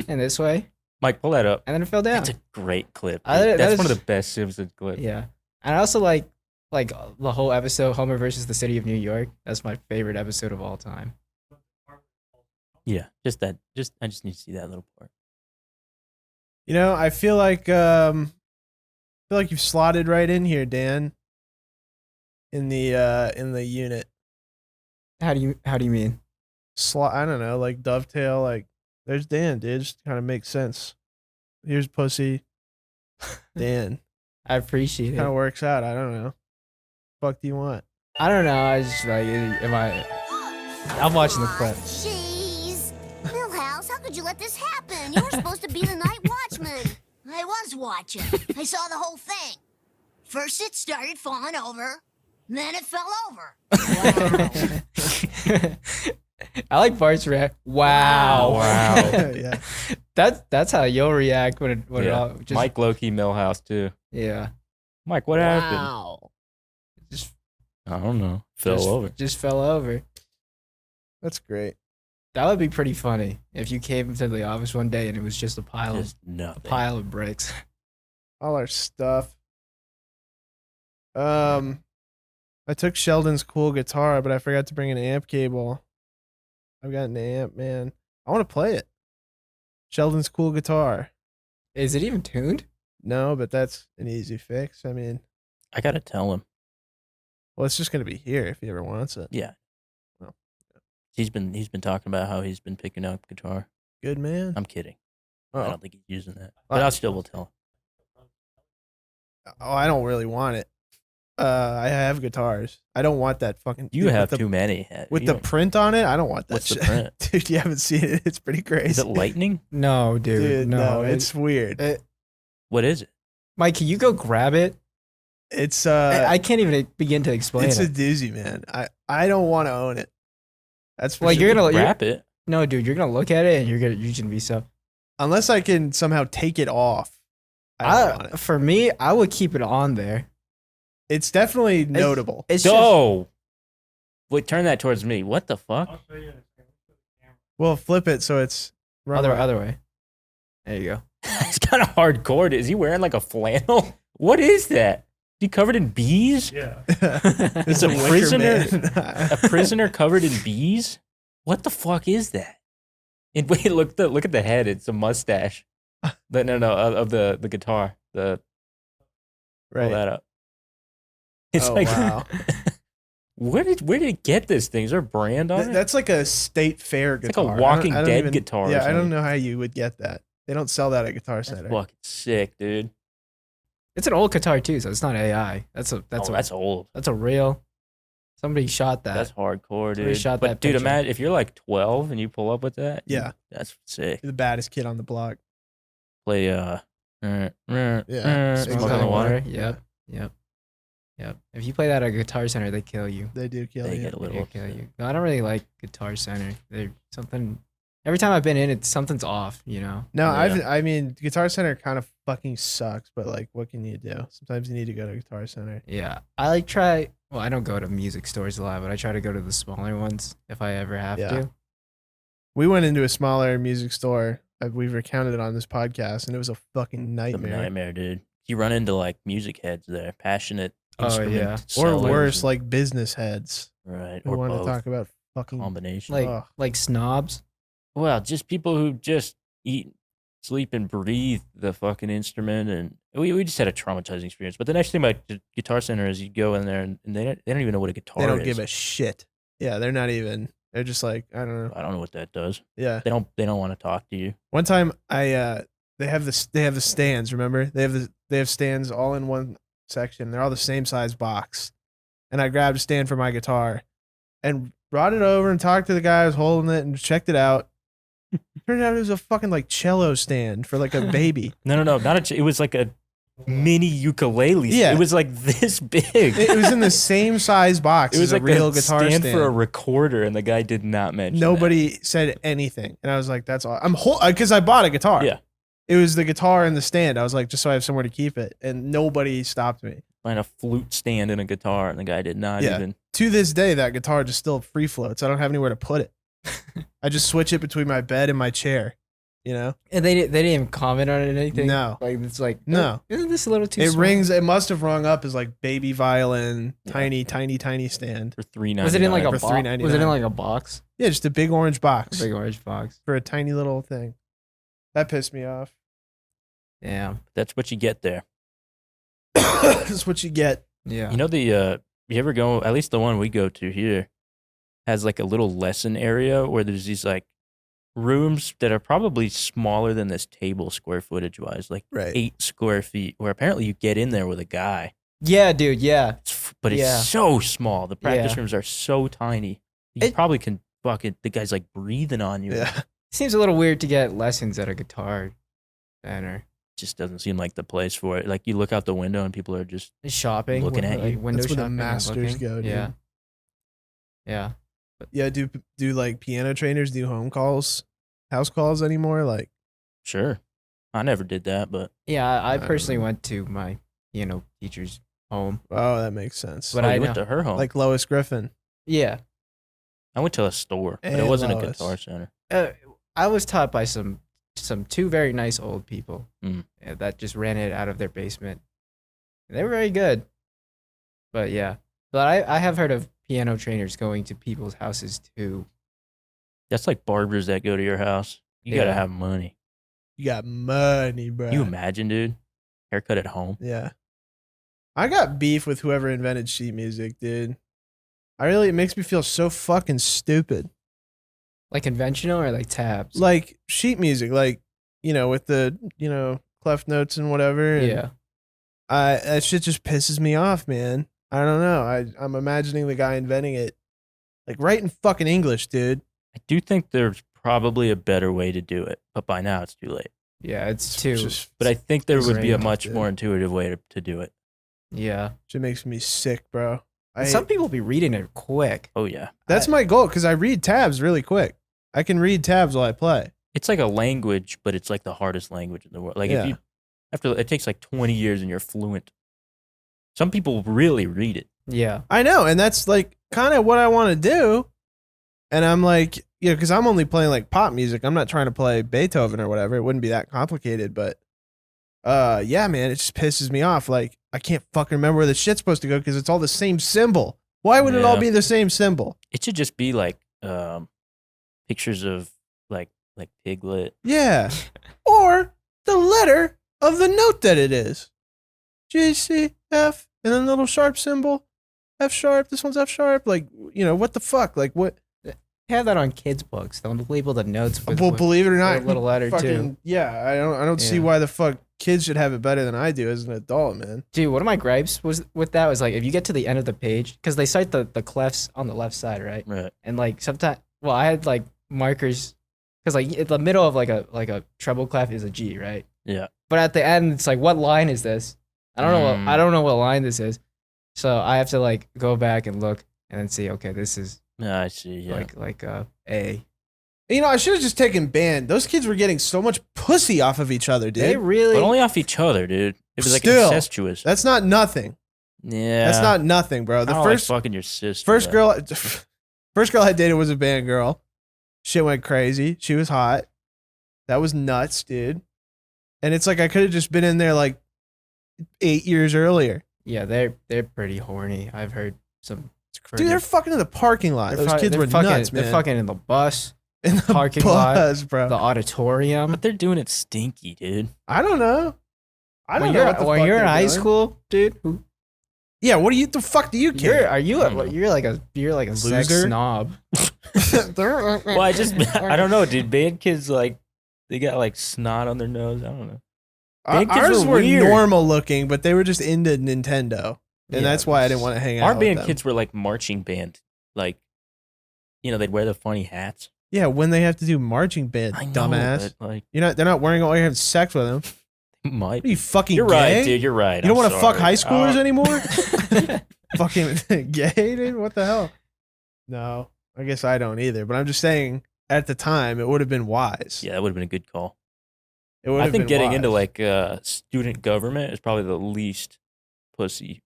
[SPEAKER 8] and this way,
[SPEAKER 1] Mike, pull that up.
[SPEAKER 8] and then it fell down.
[SPEAKER 1] That's a great clip.
[SPEAKER 8] I-
[SPEAKER 1] dude.
[SPEAKER 8] that
[SPEAKER 1] That's one
[SPEAKER 8] is-
[SPEAKER 1] of the best Simpsons clips.
[SPEAKER 8] Yeah, and I also like the whole episode Homer versus the City of New York. That's my favorite episode of all time.
[SPEAKER 1] Yeah, just that. I just need to see that little part.
[SPEAKER 2] You know, I feel like you've slotted right in here, Dan. In the unit.
[SPEAKER 8] How do you mean?
[SPEAKER 2] I don't know, like dovetail, like there's Dan, dude. Just kind of makes sense. Here's pussy. Dan.
[SPEAKER 8] I appreciate
[SPEAKER 2] Kind of
[SPEAKER 8] it.
[SPEAKER 2] works out. I don't know. Fuck do you want?
[SPEAKER 8] I don't know. I just like I'm watching the clip.
[SPEAKER 10] Jeez. Millhouse, how could you let this happen? You were supposed to be the night watchman. I was watching. I saw the whole thing. First it started falling over, then it fell over. Wow.
[SPEAKER 8] I like Bart's react. Wow.
[SPEAKER 2] Yeah.
[SPEAKER 8] That's how you'll react when it
[SPEAKER 1] Yeah.
[SPEAKER 8] all just
[SPEAKER 1] Mike Loki Millhouse too.
[SPEAKER 8] yeah.
[SPEAKER 1] Mike, what happened?
[SPEAKER 10] Wow.
[SPEAKER 8] Just
[SPEAKER 1] I don't know. Fell over.
[SPEAKER 8] Just fell over.
[SPEAKER 2] That's great.
[SPEAKER 8] That would be pretty funny if you came to the office one day and it was just a pile
[SPEAKER 1] Just nothing.
[SPEAKER 8] of bricks.
[SPEAKER 2] All our stuff. I took Sheldon's cool guitar, but I forgot to bring an amp cable. I've got an amp, man. I want to play it. Sheldon's cool guitar.
[SPEAKER 8] Is it even tuned?
[SPEAKER 2] No, but that's an easy fix. I mean,
[SPEAKER 1] I gotta tell him.
[SPEAKER 2] well, it's just gonna be here if he ever wants it.
[SPEAKER 1] Yeah.
[SPEAKER 2] Well,
[SPEAKER 1] He's been talking about how he's been picking up guitar.
[SPEAKER 2] good man.
[SPEAKER 1] I'm kidding. I
[SPEAKER 2] Oh,
[SPEAKER 1] don't think he's using that. But I still will tell him.
[SPEAKER 2] I don't really want it. I have guitars. I don't want that fucking.
[SPEAKER 1] You
[SPEAKER 2] dude,
[SPEAKER 1] have
[SPEAKER 2] with
[SPEAKER 1] too many.
[SPEAKER 2] with
[SPEAKER 1] You
[SPEAKER 2] the
[SPEAKER 1] don't-
[SPEAKER 2] print on it. I don't want that.
[SPEAKER 1] What's the
[SPEAKER 2] shit.
[SPEAKER 1] print?
[SPEAKER 2] Dude? You haven't seen it. It's pretty crazy.
[SPEAKER 1] Is it lightning?
[SPEAKER 8] No,
[SPEAKER 2] Dude, no,
[SPEAKER 8] it-
[SPEAKER 2] it's weird.
[SPEAKER 1] What is it?
[SPEAKER 8] Mike, can you go grab it?
[SPEAKER 2] It's
[SPEAKER 8] I can't even begin to explain
[SPEAKER 2] it's a
[SPEAKER 8] it.
[SPEAKER 2] doozy, man. I don't want to own it. That's for
[SPEAKER 8] Well,
[SPEAKER 2] sure.
[SPEAKER 8] you're gonna
[SPEAKER 1] Wrap it.
[SPEAKER 8] no, dude. You're gonna look at it and you're gonna be so.
[SPEAKER 2] Unless I can somehow take it off, I don't want it.
[SPEAKER 8] For me, I would keep it on there.
[SPEAKER 2] It's definitely notable.
[SPEAKER 8] It's just,
[SPEAKER 1] Oh, wait, turn that towards me. What the fuck?
[SPEAKER 9] I'll show you.
[SPEAKER 2] Well, flip it so it's
[SPEAKER 8] other way. There you go.
[SPEAKER 1] It's kind of hardcore. Is he wearing like a flannel? What is that? Is he covered in bees?
[SPEAKER 9] Yeah.
[SPEAKER 1] It's a
[SPEAKER 2] Wicker
[SPEAKER 1] prisoner.
[SPEAKER 2] Man.
[SPEAKER 1] A prisoner covered in bees? What the fuck is that? And wait, look at the head. It's a mustache. Of the guitar. Pull
[SPEAKER 2] Right.
[SPEAKER 1] that up. It's
[SPEAKER 2] Oh,
[SPEAKER 1] like,
[SPEAKER 2] wow.
[SPEAKER 1] where did it get this thing? Is there a brand on it?
[SPEAKER 2] That's like a state fair
[SPEAKER 1] It's like
[SPEAKER 2] guitar.
[SPEAKER 1] a Walking
[SPEAKER 2] I don't
[SPEAKER 1] Dead
[SPEAKER 2] even-
[SPEAKER 1] guitar or
[SPEAKER 2] Yeah, I
[SPEAKER 1] something.
[SPEAKER 2] don't know how you would get that. They don't sell that at Guitar
[SPEAKER 1] That's
[SPEAKER 2] Center.
[SPEAKER 1] fucking sick, dude.
[SPEAKER 8] It's an old guitar too, so it's not AI. That's
[SPEAKER 1] That's old.
[SPEAKER 8] a real. Somebody shot that.
[SPEAKER 1] That's hardcore,
[SPEAKER 8] Somebody
[SPEAKER 1] dude.
[SPEAKER 8] shot
[SPEAKER 1] But
[SPEAKER 8] that
[SPEAKER 1] dude,
[SPEAKER 8] picture.
[SPEAKER 1] imagine if you're like 12 and you pull up with that.
[SPEAKER 2] Yeah.
[SPEAKER 1] That's sick.
[SPEAKER 2] You're the baddest kid on the block.
[SPEAKER 1] Play
[SPEAKER 2] Smoke
[SPEAKER 1] Smoke
[SPEAKER 2] on
[SPEAKER 1] on the Water.
[SPEAKER 8] Yep. If you play that at Guitar Center, they kill you.
[SPEAKER 2] They do kill
[SPEAKER 1] They
[SPEAKER 2] you.
[SPEAKER 1] get a little
[SPEAKER 8] They kill you. No, I don't really like Guitar Center. They're something. Every time I've been in, something's off. You know.
[SPEAKER 2] No,
[SPEAKER 1] Yeah.
[SPEAKER 2] I mean, Guitar Center kind of fucking sucks, but like, what can you do? Sometimes you need to go to Guitar Center.
[SPEAKER 8] Yeah, I like try. Well, I don't go to music stores a lot, but I try to go to the smaller ones if I ever have
[SPEAKER 2] Yeah.
[SPEAKER 8] to.
[SPEAKER 2] We went into a smaller music store. We've recounted it on this podcast, and it was a fucking
[SPEAKER 1] It's a
[SPEAKER 2] nightmare.
[SPEAKER 1] nightmare, dude. You run into like music heads there, passionate
[SPEAKER 8] Oh,
[SPEAKER 1] instrument
[SPEAKER 8] yeah.
[SPEAKER 2] Or
[SPEAKER 1] sellers
[SPEAKER 2] worse,
[SPEAKER 1] and-
[SPEAKER 2] like business heads
[SPEAKER 1] right,
[SPEAKER 2] who
[SPEAKER 1] or
[SPEAKER 2] want to
[SPEAKER 1] both.
[SPEAKER 2] talk about fucking.
[SPEAKER 1] Combination.
[SPEAKER 8] Like
[SPEAKER 2] Ugh.
[SPEAKER 8] like snobs.
[SPEAKER 1] Well, just people who just eat, sleep, and breathe the fucking instrument, and we just had a traumatizing experience. But the next thing about the Guitar Center is you go in there and they don't even know what a guitar
[SPEAKER 2] They don't
[SPEAKER 1] is.
[SPEAKER 2] give a shit. Yeah, they're not even. They're just like, I don't know.
[SPEAKER 1] I don't know what that does.
[SPEAKER 2] Yeah.
[SPEAKER 1] They don't want to talk to you.
[SPEAKER 2] One time, they have the stands. Remember, they have stands all in one section. They're all the same size box, and I grabbed a stand for my guitar, and brought it over and talked to the guy who was holding it and checked it out. Turned out it was a fucking like cello stand for like a baby.
[SPEAKER 1] No, not it was like a mini ukulele.
[SPEAKER 2] Yeah.
[SPEAKER 1] It was like this big.
[SPEAKER 2] It was in the same size box
[SPEAKER 1] It was
[SPEAKER 2] as
[SPEAKER 1] like
[SPEAKER 2] a real
[SPEAKER 1] a
[SPEAKER 2] guitar
[SPEAKER 1] stand
[SPEAKER 2] stand.
[SPEAKER 1] for a recorder, and the guy did not mention
[SPEAKER 2] Nobody said anything, and I was like, "That's all." Because I bought a guitar.
[SPEAKER 1] Yeah.
[SPEAKER 2] It was the guitar and the stand. I was like, just so I have somewhere to keep it, and nobody stopped me.
[SPEAKER 1] Find a flute stand and a guitar, and the guy did not
[SPEAKER 2] Yeah.
[SPEAKER 1] even.
[SPEAKER 2] To this day, that guitar just still free floats. I don't have anywhere to put it. I just switch it between my bed and my chair. You know?
[SPEAKER 8] And they didn't even comment on it or anything.
[SPEAKER 2] No.
[SPEAKER 8] Like it's like
[SPEAKER 2] No.
[SPEAKER 8] Isn't this a little too?
[SPEAKER 2] It
[SPEAKER 8] small?
[SPEAKER 2] rings. It must have rung up as like baby violin,
[SPEAKER 1] Yeah.
[SPEAKER 2] tiny stand.
[SPEAKER 1] For $3.99.
[SPEAKER 8] Was it in like a
[SPEAKER 2] For
[SPEAKER 8] box?
[SPEAKER 2] $3.99.
[SPEAKER 8] Was it in like a box?
[SPEAKER 2] Yeah, just a big orange box
[SPEAKER 8] Big orange box.
[SPEAKER 2] for a tiny little thing. That pissed me off.
[SPEAKER 8] Yeah.
[SPEAKER 1] That's what you get there.
[SPEAKER 2] That's what you get.
[SPEAKER 8] Yeah.
[SPEAKER 1] You know you ever go? At least the one we go to here has like a little lesson area where there's these like rooms that are probably smaller than this table square footage wise, like
[SPEAKER 2] Right.
[SPEAKER 1] 8 square feet. Where apparently you get in there with a guy,
[SPEAKER 8] Yeah, dude. Yeah.
[SPEAKER 1] but it's
[SPEAKER 8] Yeah.
[SPEAKER 1] so small. The practice
[SPEAKER 8] Yeah.
[SPEAKER 1] rooms are so tiny. You
[SPEAKER 8] It-
[SPEAKER 1] probably can fucking the guy's like breathing on you.
[SPEAKER 2] Yeah.
[SPEAKER 8] Seems a little weird to get lessons at a guitar center.
[SPEAKER 1] Just doesn't seem like the place for it. Like you look out the window and people are just
[SPEAKER 8] Shopping.
[SPEAKER 1] Looking at
[SPEAKER 8] like,
[SPEAKER 1] you.
[SPEAKER 8] Window
[SPEAKER 2] That's where the
[SPEAKER 8] shopping and
[SPEAKER 2] masters
[SPEAKER 8] looking.
[SPEAKER 2] go, dude.
[SPEAKER 8] Yeah. Yeah.
[SPEAKER 2] Yeah. Do like piano trainers do house calls anymore? Like,
[SPEAKER 1] sure. I never did that, but
[SPEAKER 8] Yeah. I
[SPEAKER 2] don't
[SPEAKER 8] personally
[SPEAKER 2] know.
[SPEAKER 8] went to my teacher's home.
[SPEAKER 2] oh, that makes sense.
[SPEAKER 8] But
[SPEAKER 1] oh,
[SPEAKER 8] I
[SPEAKER 1] you went
[SPEAKER 8] know.
[SPEAKER 1] to her home.
[SPEAKER 2] Like Lois Griffin.
[SPEAKER 8] Yeah.
[SPEAKER 1] I went to a store, but it
[SPEAKER 2] And
[SPEAKER 1] wasn't a
[SPEAKER 2] Lois.
[SPEAKER 1] guitar center.
[SPEAKER 8] I was taught by some two very nice old people
[SPEAKER 1] Mm.
[SPEAKER 8] that just ran it out of their basement. They were very good. But yeah. But I have heard of piano trainers going to people's houses too.
[SPEAKER 1] That's like barbers that go to your house. You gotta
[SPEAKER 8] Yeah.
[SPEAKER 1] have money.
[SPEAKER 2] You got money, bro.
[SPEAKER 1] You imagine, dude? Haircut at home.
[SPEAKER 2] Yeah. I got beef with whoever invented sheet music, dude. It makes me feel so fucking stupid.
[SPEAKER 8] Like conventional or like tabs?
[SPEAKER 2] Like sheet music, like, with the, clef notes and whatever. And
[SPEAKER 8] yeah.
[SPEAKER 2] that shit just pisses me off, man. I don't know. I'm imagining the guy inventing it. Like, write in fucking English, dude.
[SPEAKER 1] I do think there's probably a better way to do it, but by now it's too late.
[SPEAKER 8] Yeah, it's too.
[SPEAKER 2] Just,
[SPEAKER 1] But I think there would be a
[SPEAKER 2] Great,
[SPEAKER 1] much
[SPEAKER 2] dude.
[SPEAKER 1] more intuitive way to do it.
[SPEAKER 8] yeah.
[SPEAKER 2] shit makes me sick, bro.
[SPEAKER 8] Some people be reading it quick.
[SPEAKER 1] Oh yeah,
[SPEAKER 2] That's my goal, because I read tabs really quick. I can read tabs while I play.
[SPEAKER 1] it's like a language, but it's like the hardest language in the world. Like
[SPEAKER 2] Yeah.
[SPEAKER 1] if you, After it takes like 20 years and you're fluent. Some people really read it.
[SPEAKER 8] Yeah.
[SPEAKER 2] I know, and that's like kind of what I want to do. And I'm like, you know, because I'm only playing like pop music. I'm not trying to play Beethoven or whatever. It wouldn't be that complicated, but yeah, man, it just pisses me off. Like, I can't fucking remember where the shit's supposed to go because it's all the same symbol. Why would it all be the same symbol?
[SPEAKER 1] It should just be like pictures of like Piglet.
[SPEAKER 2] Yeah. Or the letter of the note that it is. G, C, F, and then the little sharp symbol. F sharp. This one's F sharp. Like, you know, what the fuck? Like, what?
[SPEAKER 8] They have that on kids' books. They'll label the notes with,
[SPEAKER 2] Well, believe it or not,
[SPEAKER 8] a little letter
[SPEAKER 2] fucking,
[SPEAKER 8] too.
[SPEAKER 2] Yeah, I don't see why the fuck kids should have it better than I do as an adult, man.
[SPEAKER 8] Dude, one of my gripes was with that was like if you get to the end of the page, because they cite the clefs on the left side, right?
[SPEAKER 1] Right.
[SPEAKER 8] And like sometimes, well, I had like markers because like in the middle of like a treble clef is a G, right?
[SPEAKER 1] Yeah.
[SPEAKER 8] But at the end, it's like, what line is this? I don't know what line this is, so I have to like go back and look and then see. Okay, this is.
[SPEAKER 1] I see. Yeah.
[SPEAKER 8] Like A.
[SPEAKER 2] You know, I should have just taken band. Those kids were getting so much pussy off of each other, dude.
[SPEAKER 8] They really.
[SPEAKER 1] But only off each other, dude. It was like
[SPEAKER 2] Still,
[SPEAKER 1] incestuous.
[SPEAKER 2] That's not nothing.
[SPEAKER 1] Yeah.
[SPEAKER 2] That's not nothing, bro.
[SPEAKER 1] I
[SPEAKER 2] The
[SPEAKER 1] don't
[SPEAKER 2] first
[SPEAKER 1] like fucking your sister.
[SPEAKER 2] first girl I dated was a band girl. Shit went crazy. She was hot. That was nuts, dude. And it's like I could have just been in there like 8 years earlier.
[SPEAKER 8] Yeah, they're pretty horny. I've heard some.
[SPEAKER 2] Dude, they're fucking in the parking lot. Those kids were nuts, man.
[SPEAKER 8] They're fucking in the bus,
[SPEAKER 2] in the
[SPEAKER 8] parking
[SPEAKER 2] bus,
[SPEAKER 8] lot,
[SPEAKER 2] bro.
[SPEAKER 8] the auditorium.
[SPEAKER 1] But they're doing it stinky, dude.
[SPEAKER 2] I don't know. I don't know what the
[SPEAKER 8] when
[SPEAKER 2] fuck
[SPEAKER 8] you're in
[SPEAKER 2] they're
[SPEAKER 8] high
[SPEAKER 2] doing.
[SPEAKER 8] school, dude.
[SPEAKER 2] Yeah, what do you? The fuck do you care?
[SPEAKER 8] You're like a sex
[SPEAKER 2] Loser?
[SPEAKER 8] snob.
[SPEAKER 1] Well, I don't know, dude. Band kids like they got like snot on their nose. I don't know. Band kids
[SPEAKER 2] Ours were
[SPEAKER 1] weird.
[SPEAKER 2] normal looking, but they were just into Nintendo, and that's why I didn't want to hang out.
[SPEAKER 1] Our
[SPEAKER 2] with
[SPEAKER 1] band
[SPEAKER 2] them.
[SPEAKER 1] kids were like marching band, like they'd wear the funny hats.
[SPEAKER 2] Yeah, when they have to do marching band,
[SPEAKER 1] I know,
[SPEAKER 2] dumbass.
[SPEAKER 1] but, like
[SPEAKER 2] They're not wearing it while you're having sex with them.
[SPEAKER 1] might
[SPEAKER 2] Are you fucking
[SPEAKER 1] You're
[SPEAKER 2] gay?
[SPEAKER 1] right, dude. You're right.
[SPEAKER 2] You don't
[SPEAKER 1] I'm
[SPEAKER 2] want to fuck
[SPEAKER 1] sorry.
[SPEAKER 2] high schoolers
[SPEAKER 1] Oh.
[SPEAKER 2] anymore? Fucking gay, dude? What the hell? No, I guess I don't either. But I'm just saying, at the time, it would have been wise.
[SPEAKER 1] Yeah, that would have been a good call.
[SPEAKER 2] It would
[SPEAKER 1] I
[SPEAKER 2] have
[SPEAKER 1] think
[SPEAKER 2] been
[SPEAKER 1] getting
[SPEAKER 2] wise.
[SPEAKER 1] into like student government is probably the least pussy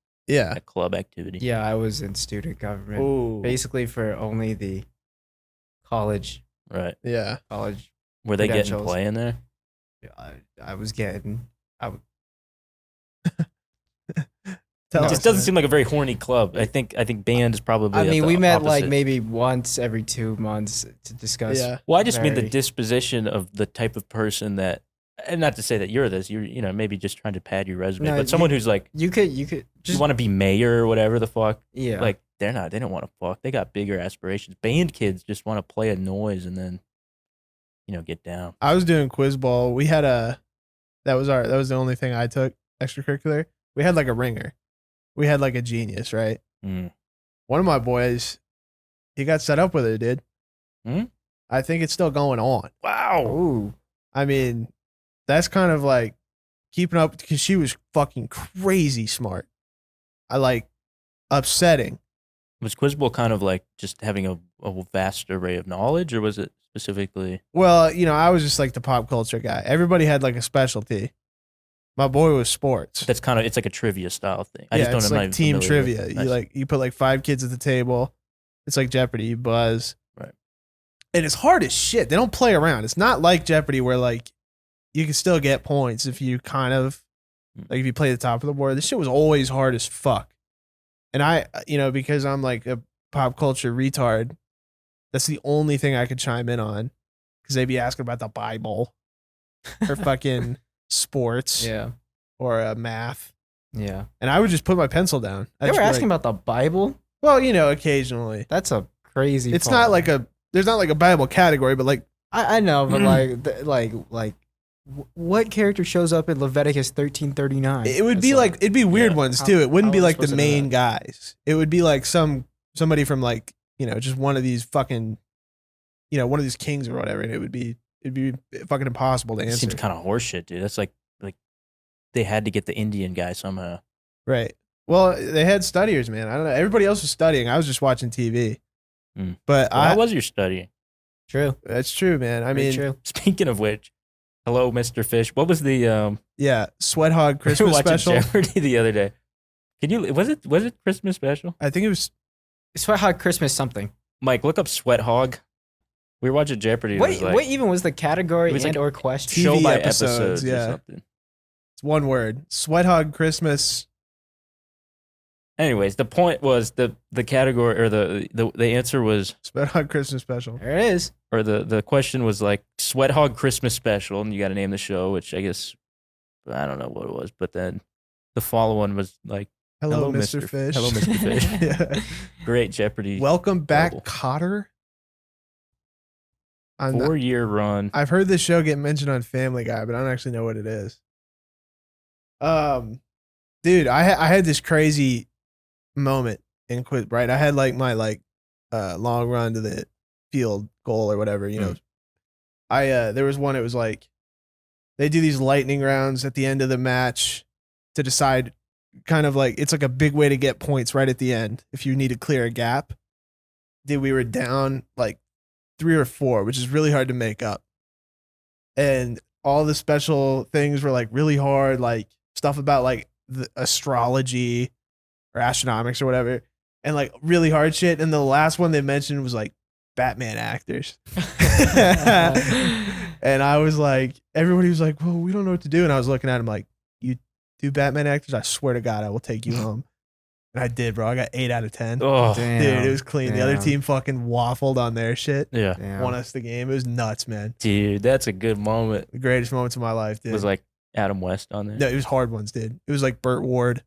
[SPEAKER 1] club activity.
[SPEAKER 8] Yeah, I was in student government,
[SPEAKER 2] Ooh.
[SPEAKER 8] basically for only the college.
[SPEAKER 1] Right.
[SPEAKER 2] Yeah.
[SPEAKER 8] College.
[SPEAKER 1] Were they getting
[SPEAKER 8] credentials.
[SPEAKER 1] play in there?
[SPEAKER 8] I was getting.
[SPEAKER 2] Tell
[SPEAKER 1] It
[SPEAKER 2] us,
[SPEAKER 1] just doesn't
[SPEAKER 2] man.
[SPEAKER 1] seem like a very horny club. I think band is probably.
[SPEAKER 8] I
[SPEAKER 1] at
[SPEAKER 8] mean,
[SPEAKER 1] the
[SPEAKER 8] we met like
[SPEAKER 1] opposite.
[SPEAKER 8] maybe once every 2 months to discuss.
[SPEAKER 2] Yeah.
[SPEAKER 1] Well, I just mean the
[SPEAKER 8] very-
[SPEAKER 1] disposition of the type of person that, and not to say that you're this. You're maybe just trying to pad your resume,
[SPEAKER 8] No,
[SPEAKER 1] but someone who's like,
[SPEAKER 8] You could
[SPEAKER 1] you
[SPEAKER 8] just
[SPEAKER 1] want to be mayor or whatever the fuck.
[SPEAKER 8] yeah.
[SPEAKER 1] Like they don't want to fuck. They got bigger aspirations. Band kids just want to play a noise and then, get down.
[SPEAKER 2] I was doing quiz ball. We had that was the only thing I took extracurricular. We had like a ringer. We had like a genius, right?
[SPEAKER 1] Mm.
[SPEAKER 2] One of my boys, he got set up with her, dude.
[SPEAKER 1] Hmm?
[SPEAKER 2] I think it's still going on.
[SPEAKER 1] Wow.
[SPEAKER 8] Ooh.
[SPEAKER 2] I mean, that's kind of like keeping up because she was fucking crazy smart. I like upsetting.
[SPEAKER 1] Was Quiz Bowl kind of like just having a vast array of knowledge, or was it specifically?
[SPEAKER 2] Well, I was just like the pop culture guy. Everybody had like a specialty. My boy was sports.
[SPEAKER 1] That's kind of it's like a trivia style thing. I
[SPEAKER 2] Yeah,
[SPEAKER 1] just don't
[SPEAKER 2] it's
[SPEAKER 1] know. I'm
[SPEAKER 2] like
[SPEAKER 1] not
[SPEAKER 2] team
[SPEAKER 1] familiar with
[SPEAKER 2] trivia.
[SPEAKER 1] it. Nice.
[SPEAKER 2] You put like 5 kids at the table. It's like Jeopardy. You buzz.
[SPEAKER 1] Right.
[SPEAKER 2] And it's hard as shit. They don't play around. It's not like Jeopardy where like you can still get points if you kind of like if you play the top of the board. This shit was always hard as fuck. And I, because I'm like a pop culture retard, that's the only thing I could chime in on because they'd be asking about the Bible or fucking sports
[SPEAKER 8] Yeah.
[SPEAKER 2] or math.
[SPEAKER 8] Yeah.
[SPEAKER 2] And I would just put my pencil down.
[SPEAKER 8] They were asking about the Bible.
[SPEAKER 2] Well, occasionally.
[SPEAKER 8] That's a crazy.
[SPEAKER 2] It's
[SPEAKER 8] part.
[SPEAKER 2] not like there's not like a Bible category, but like
[SPEAKER 8] I know, but like, what character shows up in Leviticus 13:39?
[SPEAKER 2] it would be like it'd be weird
[SPEAKER 1] yeah.
[SPEAKER 2] ones too. It wouldn't
[SPEAKER 8] how
[SPEAKER 2] be
[SPEAKER 8] am I
[SPEAKER 2] like the
[SPEAKER 8] supposed to know
[SPEAKER 2] main
[SPEAKER 8] that?
[SPEAKER 2] guys. It would be like somebody from like, just one of these fucking, one of these kings or whatever, and it'd be fucking impossible to
[SPEAKER 1] It
[SPEAKER 2] answer.
[SPEAKER 1] seems kind of horseshit, dude. That's like they had to get the Indian guy somehow.
[SPEAKER 2] Right. Well, they had studiers, man. I don't know. Everybody else was studying. I was just watching TV.
[SPEAKER 1] Mm.
[SPEAKER 2] But
[SPEAKER 1] Well, how was your studying?
[SPEAKER 8] True.
[SPEAKER 2] that's true, man. I
[SPEAKER 8] Very
[SPEAKER 2] mean,
[SPEAKER 8] true.
[SPEAKER 1] Speaking of which, hello, Mr. Fish. What was the
[SPEAKER 2] Yeah, Sweat Hog Christmas
[SPEAKER 1] watching
[SPEAKER 2] special.
[SPEAKER 1] Jeopardy the other day. Can you? Was it Christmas special?
[SPEAKER 2] I think it was.
[SPEAKER 8] Sweat Hog Christmas something.
[SPEAKER 1] Mike, look up Sweat Hog. We were watching Jeopardy. And it was like,
[SPEAKER 8] What even was the category
[SPEAKER 1] It was
[SPEAKER 8] and
[SPEAKER 1] like
[SPEAKER 8] or question?
[SPEAKER 1] show
[SPEAKER 2] TV
[SPEAKER 1] by
[SPEAKER 2] episodes,
[SPEAKER 1] episodes
[SPEAKER 2] yeah.
[SPEAKER 1] or something.
[SPEAKER 2] It's one word. Sweat Hog Christmas.
[SPEAKER 1] Anyways, the point was the category or the answer was,
[SPEAKER 2] Sweat Hog Christmas special.
[SPEAKER 8] There it is.
[SPEAKER 1] or the question was like Sweat Hog Christmas special, and you got to name the show, which I guess I don't know what it was, but then the follow one was like,
[SPEAKER 2] Hello, Mr. Fish.
[SPEAKER 1] Hello, Mr. Fish.
[SPEAKER 2] Yeah.
[SPEAKER 1] Great Jeopardy.
[SPEAKER 2] Welcome back,
[SPEAKER 1] Double.
[SPEAKER 2] Cotter. I'm not-
[SPEAKER 1] 4-year run.
[SPEAKER 2] I've heard this show get mentioned on Family Guy, but I don't actually know what it is. Dude, I had this crazy moment in quiz. Right, I had like my long run to the field goal or whatever. You know, there was one. It was like they do these lightning rounds at the end of the match to decide. Kind of like it's like a big way to get points right at the end if you need to clear a gap. Dude, we were down like 3 or 4, which is really hard to make up. And all the special things were like really hard, like stuff about like the astrology or astronomics or whatever, and like really hard shit. And the last one they mentioned was like Batman actors. And I was like, everybody was like, well, we don't know what to do. And I was looking at him like, you do Batman actors? I swear to God, I will take you home. And I did, bro. I got 8 out of 10.
[SPEAKER 1] Oh,
[SPEAKER 8] Damn.
[SPEAKER 2] Dude, it was clean. The other
[SPEAKER 8] Damn.
[SPEAKER 2] team fucking waffled on their shit.
[SPEAKER 1] yeah.
[SPEAKER 8] Damn.
[SPEAKER 2] Won us the game. It was nuts, man.
[SPEAKER 1] Dude, that's a good moment.
[SPEAKER 2] The greatest moments of my life, dude.
[SPEAKER 1] It was like Adam West on there.
[SPEAKER 2] No, it was hard ones, dude. It was like Burt Ward.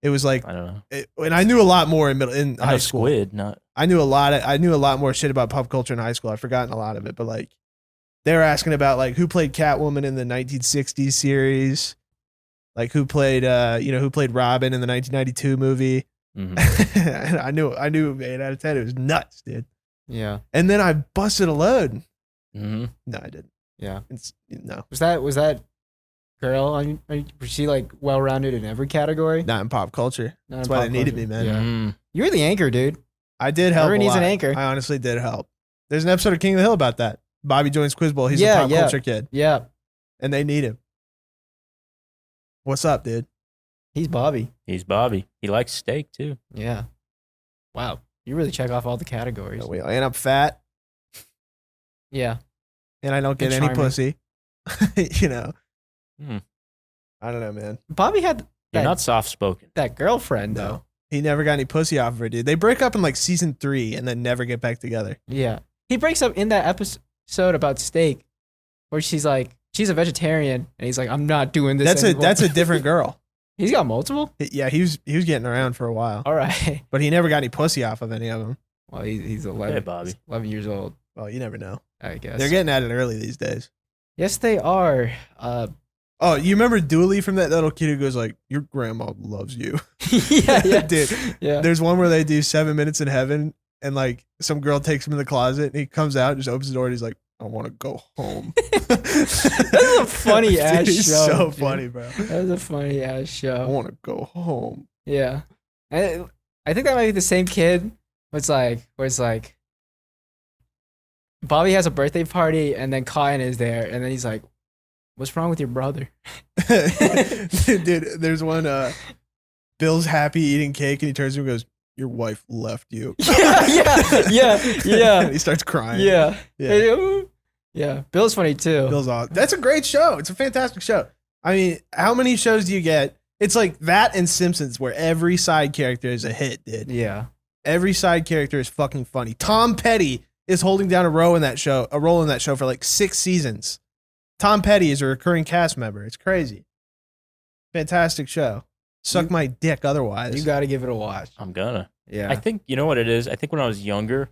[SPEAKER 2] It was like,
[SPEAKER 1] I don't know.
[SPEAKER 2] and I knew a lot more in
[SPEAKER 1] I know
[SPEAKER 2] high school.
[SPEAKER 1] Squid, not
[SPEAKER 2] I knew a lot more shit about pop culture in high school. I've forgotten a lot of it, but like they were asking about like who played Catwoman in the 1960s series, like who played Robin in the 1992 movie.
[SPEAKER 1] Mhm.
[SPEAKER 2] And I knew 8 out of 10. It was nuts, dude.
[SPEAKER 8] Yeah.
[SPEAKER 2] And then I busted a load.
[SPEAKER 1] Mhm.
[SPEAKER 2] No, I didn't.
[SPEAKER 8] Yeah.
[SPEAKER 2] No,
[SPEAKER 8] Was that girl? Was she like well rounded in every category?
[SPEAKER 2] not in pop culture.
[SPEAKER 8] Not
[SPEAKER 2] That's
[SPEAKER 8] in
[SPEAKER 2] why
[SPEAKER 8] pop
[SPEAKER 2] they needed
[SPEAKER 8] culture.
[SPEAKER 2] me, man.
[SPEAKER 8] Yeah.
[SPEAKER 1] Mm.
[SPEAKER 8] You're the anchor, dude.
[SPEAKER 2] I did help.
[SPEAKER 8] Everyone
[SPEAKER 2] a
[SPEAKER 8] needs an
[SPEAKER 2] lot.
[SPEAKER 8] anchor.
[SPEAKER 2] I honestly did help. There's an episode of King of the Hill about that. Bobby joins Quiz Bowl. He's
[SPEAKER 8] Yeah,
[SPEAKER 2] a pop
[SPEAKER 8] yeah.
[SPEAKER 2] culture kid,
[SPEAKER 8] Yeah.
[SPEAKER 2] and they need him. What's up, dude?
[SPEAKER 8] He's Bobby.
[SPEAKER 1] He's Bobby. He likes steak too.
[SPEAKER 8] Yeah. Wow. You really check off all the categories.
[SPEAKER 2] No, and I'm fat,
[SPEAKER 8] Yeah.
[SPEAKER 2] and I don't get
[SPEAKER 8] And
[SPEAKER 2] any
[SPEAKER 8] charming.
[SPEAKER 2] pussy. You know.
[SPEAKER 1] Hmm.
[SPEAKER 2] I don't know, man.
[SPEAKER 8] Bobby had
[SPEAKER 1] You're
[SPEAKER 8] that,
[SPEAKER 1] not soft spoken.
[SPEAKER 8] that girlfriend,
[SPEAKER 2] No.
[SPEAKER 8] though.
[SPEAKER 2] He never got any pussy off of her, dude. They break up in like season 3 and then never get back together.
[SPEAKER 8] Yeah. He breaks up in that episode about steak where she's like, she's a vegetarian. And he's like, I'm not doing this anymore.
[SPEAKER 2] That's a different girl.
[SPEAKER 8] He's got multiple?
[SPEAKER 2] Yeah, he was getting around for a while,
[SPEAKER 8] All right.
[SPEAKER 2] but he never got any pussy off of any of them.
[SPEAKER 8] Well, he's 11.
[SPEAKER 1] Hey, Bobby.
[SPEAKER 8] He's 11 years old,
[SPEAKER 2] Well, you never know.
[SPEAKER 8] I guess.
[SPEAKER 2] They're getting at it early these days.
[SPEAKER 8] Yes, they are.
[SPEAKER 2] Oh, you remember Dooley from that little kid who goes like, "Your grandma loves you."
[SPEAKER 8] yeah.
[SPEAKER 2] Dude.
[SPEAKER 8] Yeah.
[SPEAKER 2] There's one where they do 7 minutes in heaven, and like some girl takes him in the closet, and he comes out, just opens the door, and he's like, "I want to go home."
[SPEAKER 8] That's a funny ass
[SPEAKER 2] Dude, he's
[SPEAKER 8] show.
[SPEAKER 2] so
[SPEAKER 8] dude.
[SPEAKER 2] funny, bro.
[SPEAKER 8] That's a funny ass
[SPEAKER 2] I
[SPEAKER 8] show.
[SPEAKER 2] want to go home.
[SPEAKER 8] Yeah. I think that might be the same kid. Where it's like Bobby has a birthday party and then Kyan is there and then he's like, what's wrong with your brother?
[SPEAKER 2] Dude, there's one. Bill's happy eating cake, and he turns to him and goes, "Your wife left you."
[SPEAKER 8] yeah.
[SPEAKER 2] And he starts crying.
[SPEAKER 8] Yeah.
[SPEAKER 2] Yeah.
[SPEAKER 8] Yeah. Bill's funny too.
[SPEAKER 2] Bill's awesome. That's a great show. It's a fantastic show. I mean, how many shows do you get? It's like that and Simpsons, where every side character is a hit, dude.
[SPEAKER 8] Yeah.
[SPEAKER 2] Every side character is fucking funny. Tom Petty is holding down a role in that show for like 6 seasons. Tom Petty is a recurring cast member. It's crazy. Fantastic show. Suck my dick otherwise.
[SPEAKER 8] You got to give it a watch.
[SPEAKER 1] I'm gonna.
[SPEAKER 8] Yeah.
[SPEAKER 1] I think you know what it is. I think when I was younger,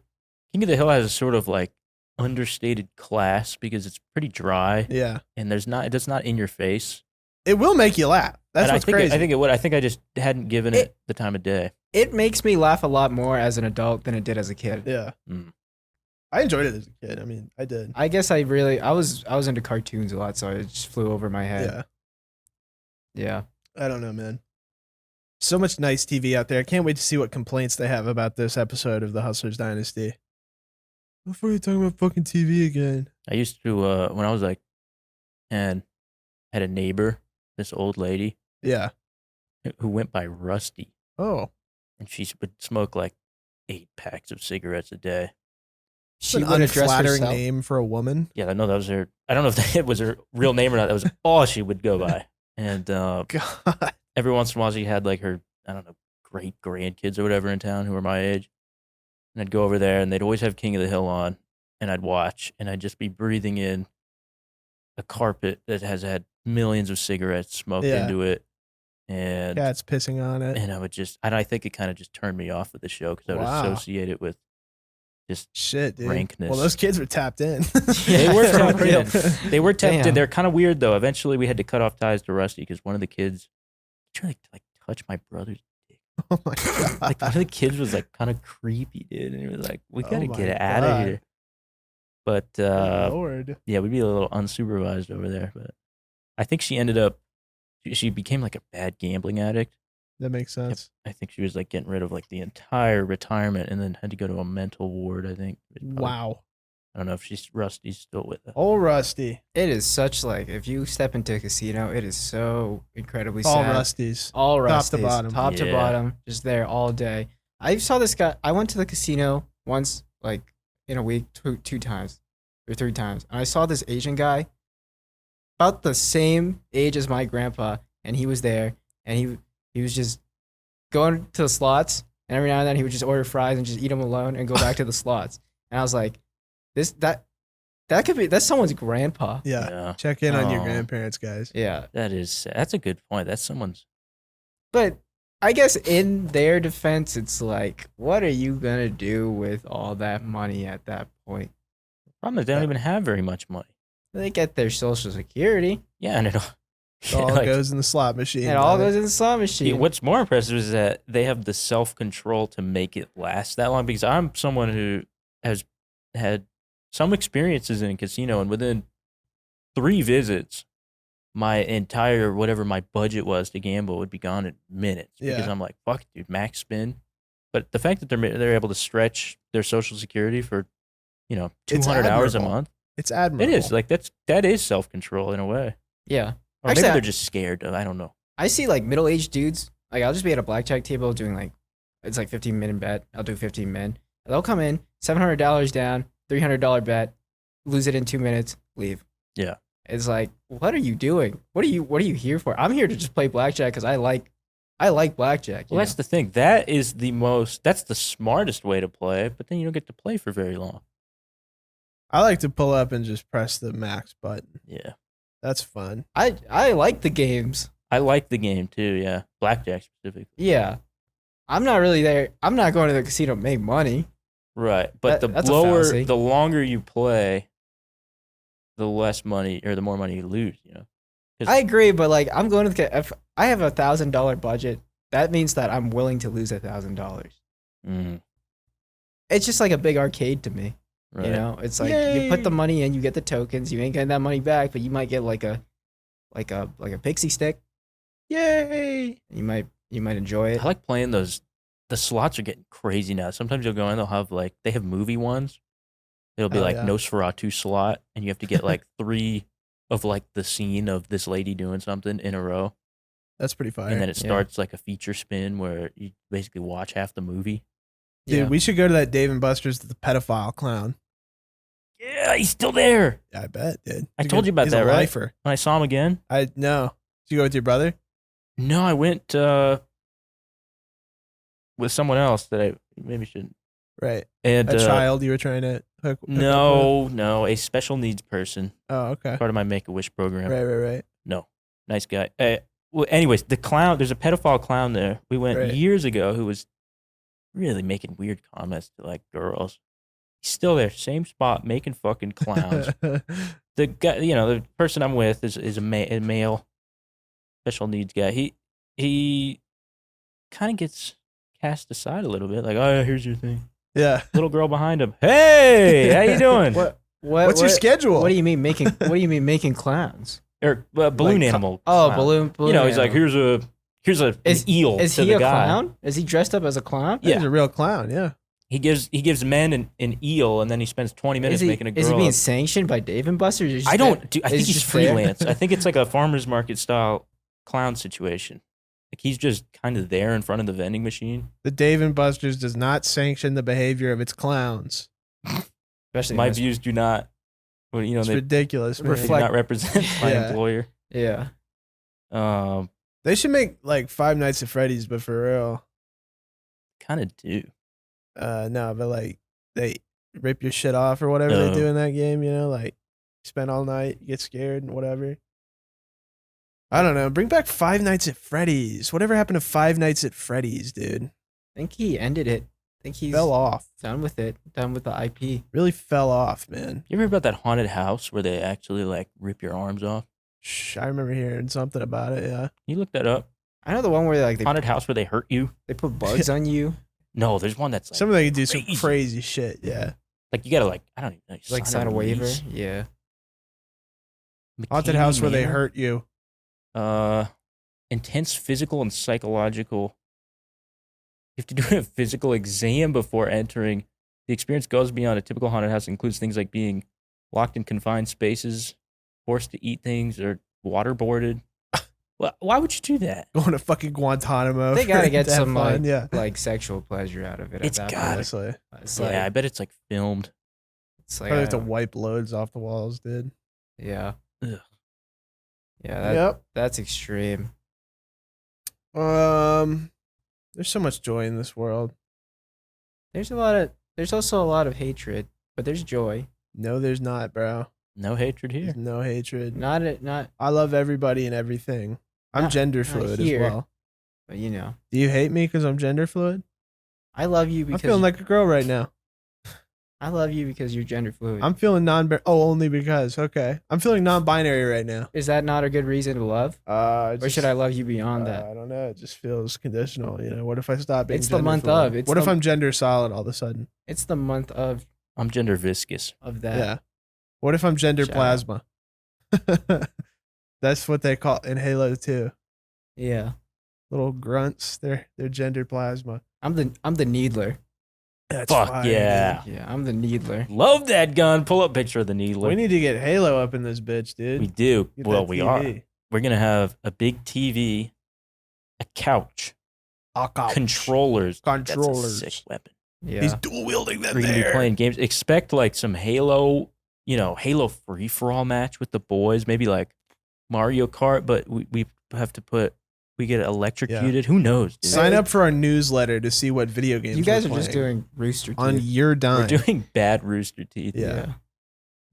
[SPEAKER 1] King of the Hill has a sort of like understated class because it's pretty dry
[SPEAKER 2] Yeah.
[SPEAKER 1] and it's not in your face.
[SPEAKER 2] It will make you laugh. That's
[SPEAKER 1] And
[SPEAKER 2] what's
[SPEAKER 1] I think
[SPEAKER 2] crazy.
[SPEAKER 1] I think it would. I think I just hadn't given it the time of day.
[SPEAKER 8] It makes me laugh a lot more as an adult than it did as a kid.
[SPEAKER 2] Yeah.
[SPEAKER 1] Mm.
[SPEAKER 2] I enjoyed it as a kid. I mean, I did.
[SPEAKER 8] I guess I was into cartoons a lot, so it just flew over my head.
[SPEAKER 2] Yeah.
[SPEAKER 8] Yeah.
[SPEAKER 2] I don't know, man. So much nice TV out there. I can't wait to see what complaints they have about this episode of the Hustlers Dynasty. What are you talking about fucking TV again?
[SPEAKER 1] I used to when I was like, and had a neighbor this old lady
[SPEAKER 2] Yeah.
[SPEAKER 1] who went by Rusty,
[SPEAKER 2] Oh,
[SPEAKER 1] and she would smoke like 8 packs of cigarettes a day.
[SPEAKER 2] it's an
[SPEAKER 8] would address
[SPEAKER 2] unflattering
[SPEAKER 8] herself.
[SPEAKER 2] name for a woman.
[SPEAKER 1] Yeah, I know that was her. I don't know if that was her real name or not. That was all she would go by. And
[SPEAKER 2] God.
[SPEAKER 1] every once in a while, she had like her, I don't know, great grandkids or whatever in town who were my age. And I'd go over there, and they'd always have King of the Hill on, and I'd watch, and I'd just be breathing in a carpet that has had millions of cigarettes smoked
[SPEAKER 2] Yeah.
[SPEAKER 1] into it. And
[SPEAKER 2] Cat's pissing on it.
[SPEAKER 1] and I would just, and I think it kind of just turned me off of the show because I would
[SPEAKER 2] Wow.
[SPEAKER 1] associate it with just
[SPEAKER 2] Shit, dude.
[SPEAKER 1] rankness.
[SPEAKER 2] Well, those kids were tapped in.
[SPEAKER 1] They were
[SPEAKER 8] For
[SPEAKER 1] tapped
[SPEAKER 8] real.
[SPEAKER 1] in. They were tapped
[SPEAKER 8] Damn.
[SPEAKER 1] in. They're kind of weird though. Eventually, we had to cut off ties to Rusty because one of the kids tried to like touch my brother's dick.
[SPEAKER 2] Oh my God.
[SPEAKER 1] Like one of the kids was like kind of creepy, dude, and it was like, we
[SPEAKER 2] Oh
[SPEAKER 1] gotta
[SPEAKER 2] my
[SPEAKER 1] get out
[SPEAKER 2] God.
[SPEAKER 1] of here. But
[SPEAKER 2] Lord.
[SPEAKER 1] yeah, we'd be a little unsupervised over there. But I think she ended up, she became like a bad gambling addict.
[SPEAKER 2] That makes sense.
[SPEAKER 1] I think she was like getting rid of like the entire retirement and then had to go to a mental ward. I think. It probably-
[SPEAKER 2] Wow.
[SPEAKER 1] I don't know if Rusty's still with us.
[SPEAKER 2] Old Rusty.
[SPEAKER 8] It is such like if you step into a casino, it is so incredibly
[SPEAKER 2] All
[SPEAKER 8] sad.
[SPEAKER 2] Rusties.
[SPEAKER 8] All
[SPEAKER 2] Top to
[SPEAKER 8] Rusties,
[SPEAKER 2] bottom.
[SPEAKER 8] top to
[SPEAKER 1] Yeah.
[SPEAKER 8] bottom, just there all day. I saw this guy. I went to the casino once, like in a week, two times or 3 times, and I saw this Asian guy, about the same age as my grandpa, and he was there, and he was just going to the slots, and every now and then he would just order fries and just eat them alone and go back to the slots. And I was like, that could be that's someone's grandpa.
[SPEAKER 2] Yeah.
[SPEAKER 1] Yeah.
[SPEAKER 2] Check in on your
[SPEAKER 1] Oh.
[SPEAKER 2] grandparents, guys.
[SPEAKER 8] Yeah.
[SPEAKER 1] That's a good point. That's someone's.
[SPEAKER 8] But I guess in their defense, it's like, what are you gonna do with all that money at that point?
[SPEAKER 1] Problem is they don't even have very much money.
[SPEAKER 8] They get their social security.
[SPEAKER 1] Yeah, and
[SPEAKER 2] It all
[SPEAKER 1] like,
[SPEAKER 2] goes in the slot machine.
[SPEAKER 8] It all
[SPEAKER 2] brother.
[SPEAKER 8] goes in the slot machine.
[SPEAKER 1] what's more impressive is that they have the self control to make it last that long. Because I'm someone who has had some experiences in a casino, and within 3 visits, my entire whatever my budget was to gamble would be gone in minutes. Because
[SPEAKER 2] Yeah.
[SPEAKER 1] I'm like, fuck, dude, max spin. But the fact that they're able to stretch their social security for,
[SPEAKER 2] It's
[SPEAKER 1] 200 hours a
[SPEAKER 2] admirable.
[SPEAKER 1] month.
[SPEAKER 2] It's admirable.
[SPEAKER 1] It is like that is self control in a way.
[SPEAKER 8] Yeah.
[SPEAKER 1] Or
[SPEAKER 8] Actually,
[SPEAKER 1] maybe they're just scared. I don't know.
[SPEAKER 8] I see like middle-aged dudes. Like I'll just be at a blackjack table doing like, it's like 15-minute bet. I'll do 15 min. They'll come in, $700 down, $300 bet, lose it in 2 minutes, leave.
[SPEAKER 1] Yeah.
[SPEAKER 8] It's like, what are you doing? What are you here for? I'm here to just play blackjack because I like blackjack.
[SPEAKER 1] Well, that's the thing. That's the smartest way to play, but then you don't get to play for very long.
[SPEAKER 2] I like to pull up and just press the max button.
[SPEAKER 1] Yeah.
[SPEAKER 2] That's fun.
[SPEAKER 8] I like the games.
[SPEAKER 1] I like the game too, yeah. Blackjack specifically.
[SPEAKER 8] Yeah. I'm not really there. I'm not going to the casino to make money.
[SPEAKER 1] Right. But
[SPEAKER 8] That's a fallacy.
[SPEAKER 1] the longer you play, the less money or the more money you lose,
[SPEAKER 8] I agree, but like I'm going to if I have $1,000 budget, that means that I'm willing to lose $1,000.
[SPEAKER 1] Mm,
[SPEAKER 8] It's just like a big arcade to me.
[SPEAKER 1] right.
[SPEAKER 8] You know, it's like you put the money in, you get the tokens, you ain't getting that money back, but you might get like a pixie stick.
[SPEAKER 2] Yay!
[SPEAKER 8] You might enjoy it.
[SPEAKER 1] I like playing those. The slots are getting crazy now. Sometimes you'll go in, they have movie ones. It'll be
[SPEAKER 2] Oh,
[SPEAKER 1] like
[SPEAKER 2] yeah.
[SPEAKER 1] Nosferatu slot, and you have to get like 3 of like the scene of this lady doing something in a row.
[SPEAKER 2] That's pretty fire.
[SPEAKER 1] And then it
[SPEAKER 8] Yeah.
[SPEAKER 1] starts like a feature spin where you basically watch half the movie.
[SPEAKER 2] Dude,
[SPEAKER 8] Yeah.
[SPEAKER 2] we should go to that Dave and Buster's, the pedophile clown.
[SPEAKER 1] Yeah, he's still there.
[SPEAKER 2] Yeah, I bet, dude.
[SPEAKER 1] I told you about
[SPEAKER 2] he's
[SPEAKER 1] that,
[SPEAKER 2] a
[SPEAKER 1] right?
[SPEAKER 2] lifer.
[SPEAKER 1] When I saw him again.
[SPEAKER 2] I know. Did you go with your brother?
[SPEAKER 1] No, I went with someone else that I maybe shouldn't.
[SPEAKER 2] Right.
[SPEAKER 1] And
[SPEAKER 2] A child you were trying to hook up with?
[SPEAKER 1] no, a special needs person,
[SPEAKER 2] Oh, okay.
[SPEAKER 1] part of my Make-A-Wish program.
[SPEAKER 2] Right.
[SPEAKER 1] No, nice guy. Well, anyways, the clown. There's a pedophile clown there. We went
[SPEAKER 2] Right.
[SPEAKER 1] years ago who was really making weird comments to like girls. He's still there, same spot, making fucking clowns. The guy, the person I'm with is a male special needs guy. He kind of gets cast aside a little bit, like, oh, here's your thing.
[SPEAKER 2] Yeah.
[SPEAKER 1] Little girl behind him. Hey, how you doing?
[SPEAKER 2] What's your schedule?
[SPEAKER 8] What do you mean making? What do you mean making clowns?
[SPEAKER 1] Or balloon
[SPEAKER 2] Like,
[SPEAKER 1] animal.
[SPEAKER 8] Oh,
[SPEAKER 1] clown.
[SPEAKER 8] balloon.
[SPEAKER 1] He's like,
[SPEAKER 8] animal.
[SPEAKER 1] here's an eel.
[SPEAKER 8] Is
[SPEAKER 1] to
[SPEAKER 8] he
[SPEAKER 1] the
[SPEAKER 8] a
[SPEAKER 1] guy.
[SPEAKER 8] clown? Is he dressed up as a clown?
[SPEAKER 1] Yeah.
[SPEAKER 2] He's a real clown, yeah.
[SPEAKER 1] He gives men an eel, and then he spends 20 minutes making a girl.
[SPEAKER 8] Is he being
[SPEAKER 1] up.
[SPEAKER 8] sanctioned by Dave and Buster's?
[SPEAKER 1] I think he's
[SPEAKER 8] just there?
[SPEAKER 1] freelance. I think it's like a farmer's market style clown situation. Like he's just kind of there in front of the vending machine.
[SPEAKER 2] The Dave and Buster's does not sanction the behavior of its clowns.
[SPEAKER 8] Especially
[SPEAKER 1] My views do not. Well, you know,
[SPEAKER 2] It's
[SPEAKER 1] they
[SPEAKER 2] ridiculous, man.
[SPEAKER 1] do not represent my
[SPEAKER 2] Yeah.
[SPEAKER 1] employer.
[SPEAKER 8] Yeah.
[SPEAKER 2] They should make like Five Nights at Freddy's, but for real.
[SPEAKER 1] Kind of do.
[SPEAKER 2] No, but like they rip your shit off or whatever they do in that game, you know, like spend all night, you get scared and whatever. I don't know. Bring back Five Nights at Freddy's. Whatever happened to Five Nights at Freddy's, dude?
[SPEAKER 8] I think he ended it. I think he's
[SPEAKER 2] Fell off.
[SPEAKER 8] done with it. Done with the IP.
[SPEAKER 2] Really fell off, man.
[SPEAKER 1] You ever heard about that haunted house where they actually like rip your arms off?
[SPEAKER 2] Shh, I remember hearing something about it, yeah.
[SPEAKER 1] You look that up.
[SPEAKER 8] I know the one where like
[SPEAKER 1] Haunted house where they hurt you.
[SPEAKER 8] they put bugs on you.
[SPEAKER 1] No, there's one that's like,
[SPEAKER 2] Some of them can do some
[SPEAKER 1] crazy.
[SPEAKER 2] crazy shit, yeah.
[SPEAKER 1] like you gotta like I don't even know.
[SPEAKER 8] Like sign a waiver.
[SPEAKER 1] release.
[SPEAKER 8] Yeah.
[SPEAKER 2] Haunted
[SPEAKER 1] McKinney
[SPEAKER 2] house where they
[SPEAKER 1] Manor?
[SPEAKER 2] hurt you.
[SPEAKER 1] Intense physical and psychological. You have to do a physical exam before entering. The experience goes beyond a typical haunted house. It includes things like being locked in confined spaces, forced to eat things, or waterboarded. Why would you do that?
[SPEAKER 2] Going to fucking Guantanamo.
[SPEAKER 8] They gotta get
[SPEAKER 2] to have
[SPEAKER 8] some
[SPEAKER 2] fun,
[SPEAKER 8] like,
[SPEAKER 2] yeah.
[SPEAKER 8] like sexual pleasure out of it.
[SPEAKER 1] It's
[SPEAKER 8] at that
[SPEAKER 1] gotta-
[SPEAKER 8] point.
[SPEAKER 2] Honestly.
[SPEAKER 8] It's
[SPEAKER 1] Yeah,
[SPEAKER 8] like,
[SPEAKER 1] I bet it's like filmed.
[SPEAKER 8] it's like
[SPEAKER 2] Probably
[SPEAKER 8] I
[SPEAKER 2] have to
[SPEAKER 8] don't-
[SPEAKER 2] wipe loads off the walls, dude.
[SPEAKER 8] yeah.
[SPEAKER 1] Ugh.
[SPEAKER 8] Yeah.
[SPEAKER 2] Yep.
[SPEAKER 8] That's extreme.
[SPEAKER 2] There's so much joy in this world.
[SPEAKER 8] There's also a lot of hatred, but there's joy.
[SPEAKER 2] No, there's not, bro.
[SPEAKER 1] No hatred here.
[SPEAKER 2] There's no hatred.
[SPEAKER 8] Not
[SPEAKER 2] I love everybody and everything. I'm
[SPEAKER 8] Not-
[SPEAKER 2] gender
[SPEAKER 8] not
[SPEAKER 2] fluid
[SPEAKER 8] here.
[SPEAKER 2] as well.
[SPEAKER 8] but you know.
[SPEAKER 2] Do you hate me because I'm gender fluid?
[SPEAKER 8] I love you
[SPEAKER 2] I'm
[SPEAKER 8] because
[SPEAKER 2] feeling like a girl right now.
[SPEAKER 8] I love you because you're gender fluid.
[SPEAKER 2] I'm feeling only because. Okay. I'm feeling non-binary right now.
[SPEAKER 8] Is that not a good reason to love? Or should I love you beyond that?
[SPEAKER 2] I don't know. It just feels conditional. You know, what if I stop being
[SPEAKER 8] It's the
[SPEAKER 2] gender
[SPEAKER 8] month
[SPEAKER 2] fluid?
[SPEAKER 8] of. It's
[SPEAKER 2] What if
[SPEAKER 8] the-
[SPEAKER 2] I'm gender solid all of a sudden?
[SPEAKER 8] It's the month of
[SPEAKER 1] I'm gender viscous.
[SPEAKER 8] that.
[SPEAKER 2] Yeah. What if I'm gender
[SPEAKER 8] Shout out.
[SPEAKER 2] plasma? That's what they call in Halo 2.
[SPEAKER 8] Yeah.
[SPEAKER 2] Little grunts. They're gender plasma.
[SPEAKER 8] I'm the needler.
[SPEAKER 2] That's
[SPEAKER 1] Fuck
[SPEAKER 2] fire,
[SPEAKER 1] yeah.
[SPEAKER 8] Yeah, I'm the needler.
[SPEAKER 1] Love that gun. Pull up a picture of the
[SPEAKER 2] dude.
[SPEAKER 1] needler.
[SPEAKER 2] We need to get Halo up in this bitch, dude.
[SPEAKER 1] We do.
[SPEAKER 2] Get
[SPEAKER 1] Well,
[SPEAKER 2] that
[SPEAKER 1] we
[SPEAKER 2] TV.
[SPEAKER 1] are. We're gonna have a big TV, a couch, controllers. That's a
[SPEAKER 2] Controllers.
[SPEAKER 1] sick weapon.
[SPEAKER 8] Yeah.
[SPEAKER 2] He's dual wielding them
[SPEAKER 1] We're gonna be
[SPEAKER 2] there.
[SPEAKER 1] playing games. Expect like some Halo, Halo free for all match with the boys. Maybe like Mario Kart, but we have to we get electrocuted. Who knows? Dude?
[SPEAKER 2] Sign up for our newsletter to see what video games
[SPEAKER 8] You guys are
[SPEAKER 2] we're
[SPEAKER 8] just
[SPEAKER 2] playing
[SPEAKER 8] doing Rooster Teeth.
[SPEAKER 2] on your dime
[SPEAKER 1] We're doing bad Rooster Teeth.
[SPEAKER 2] Yeah.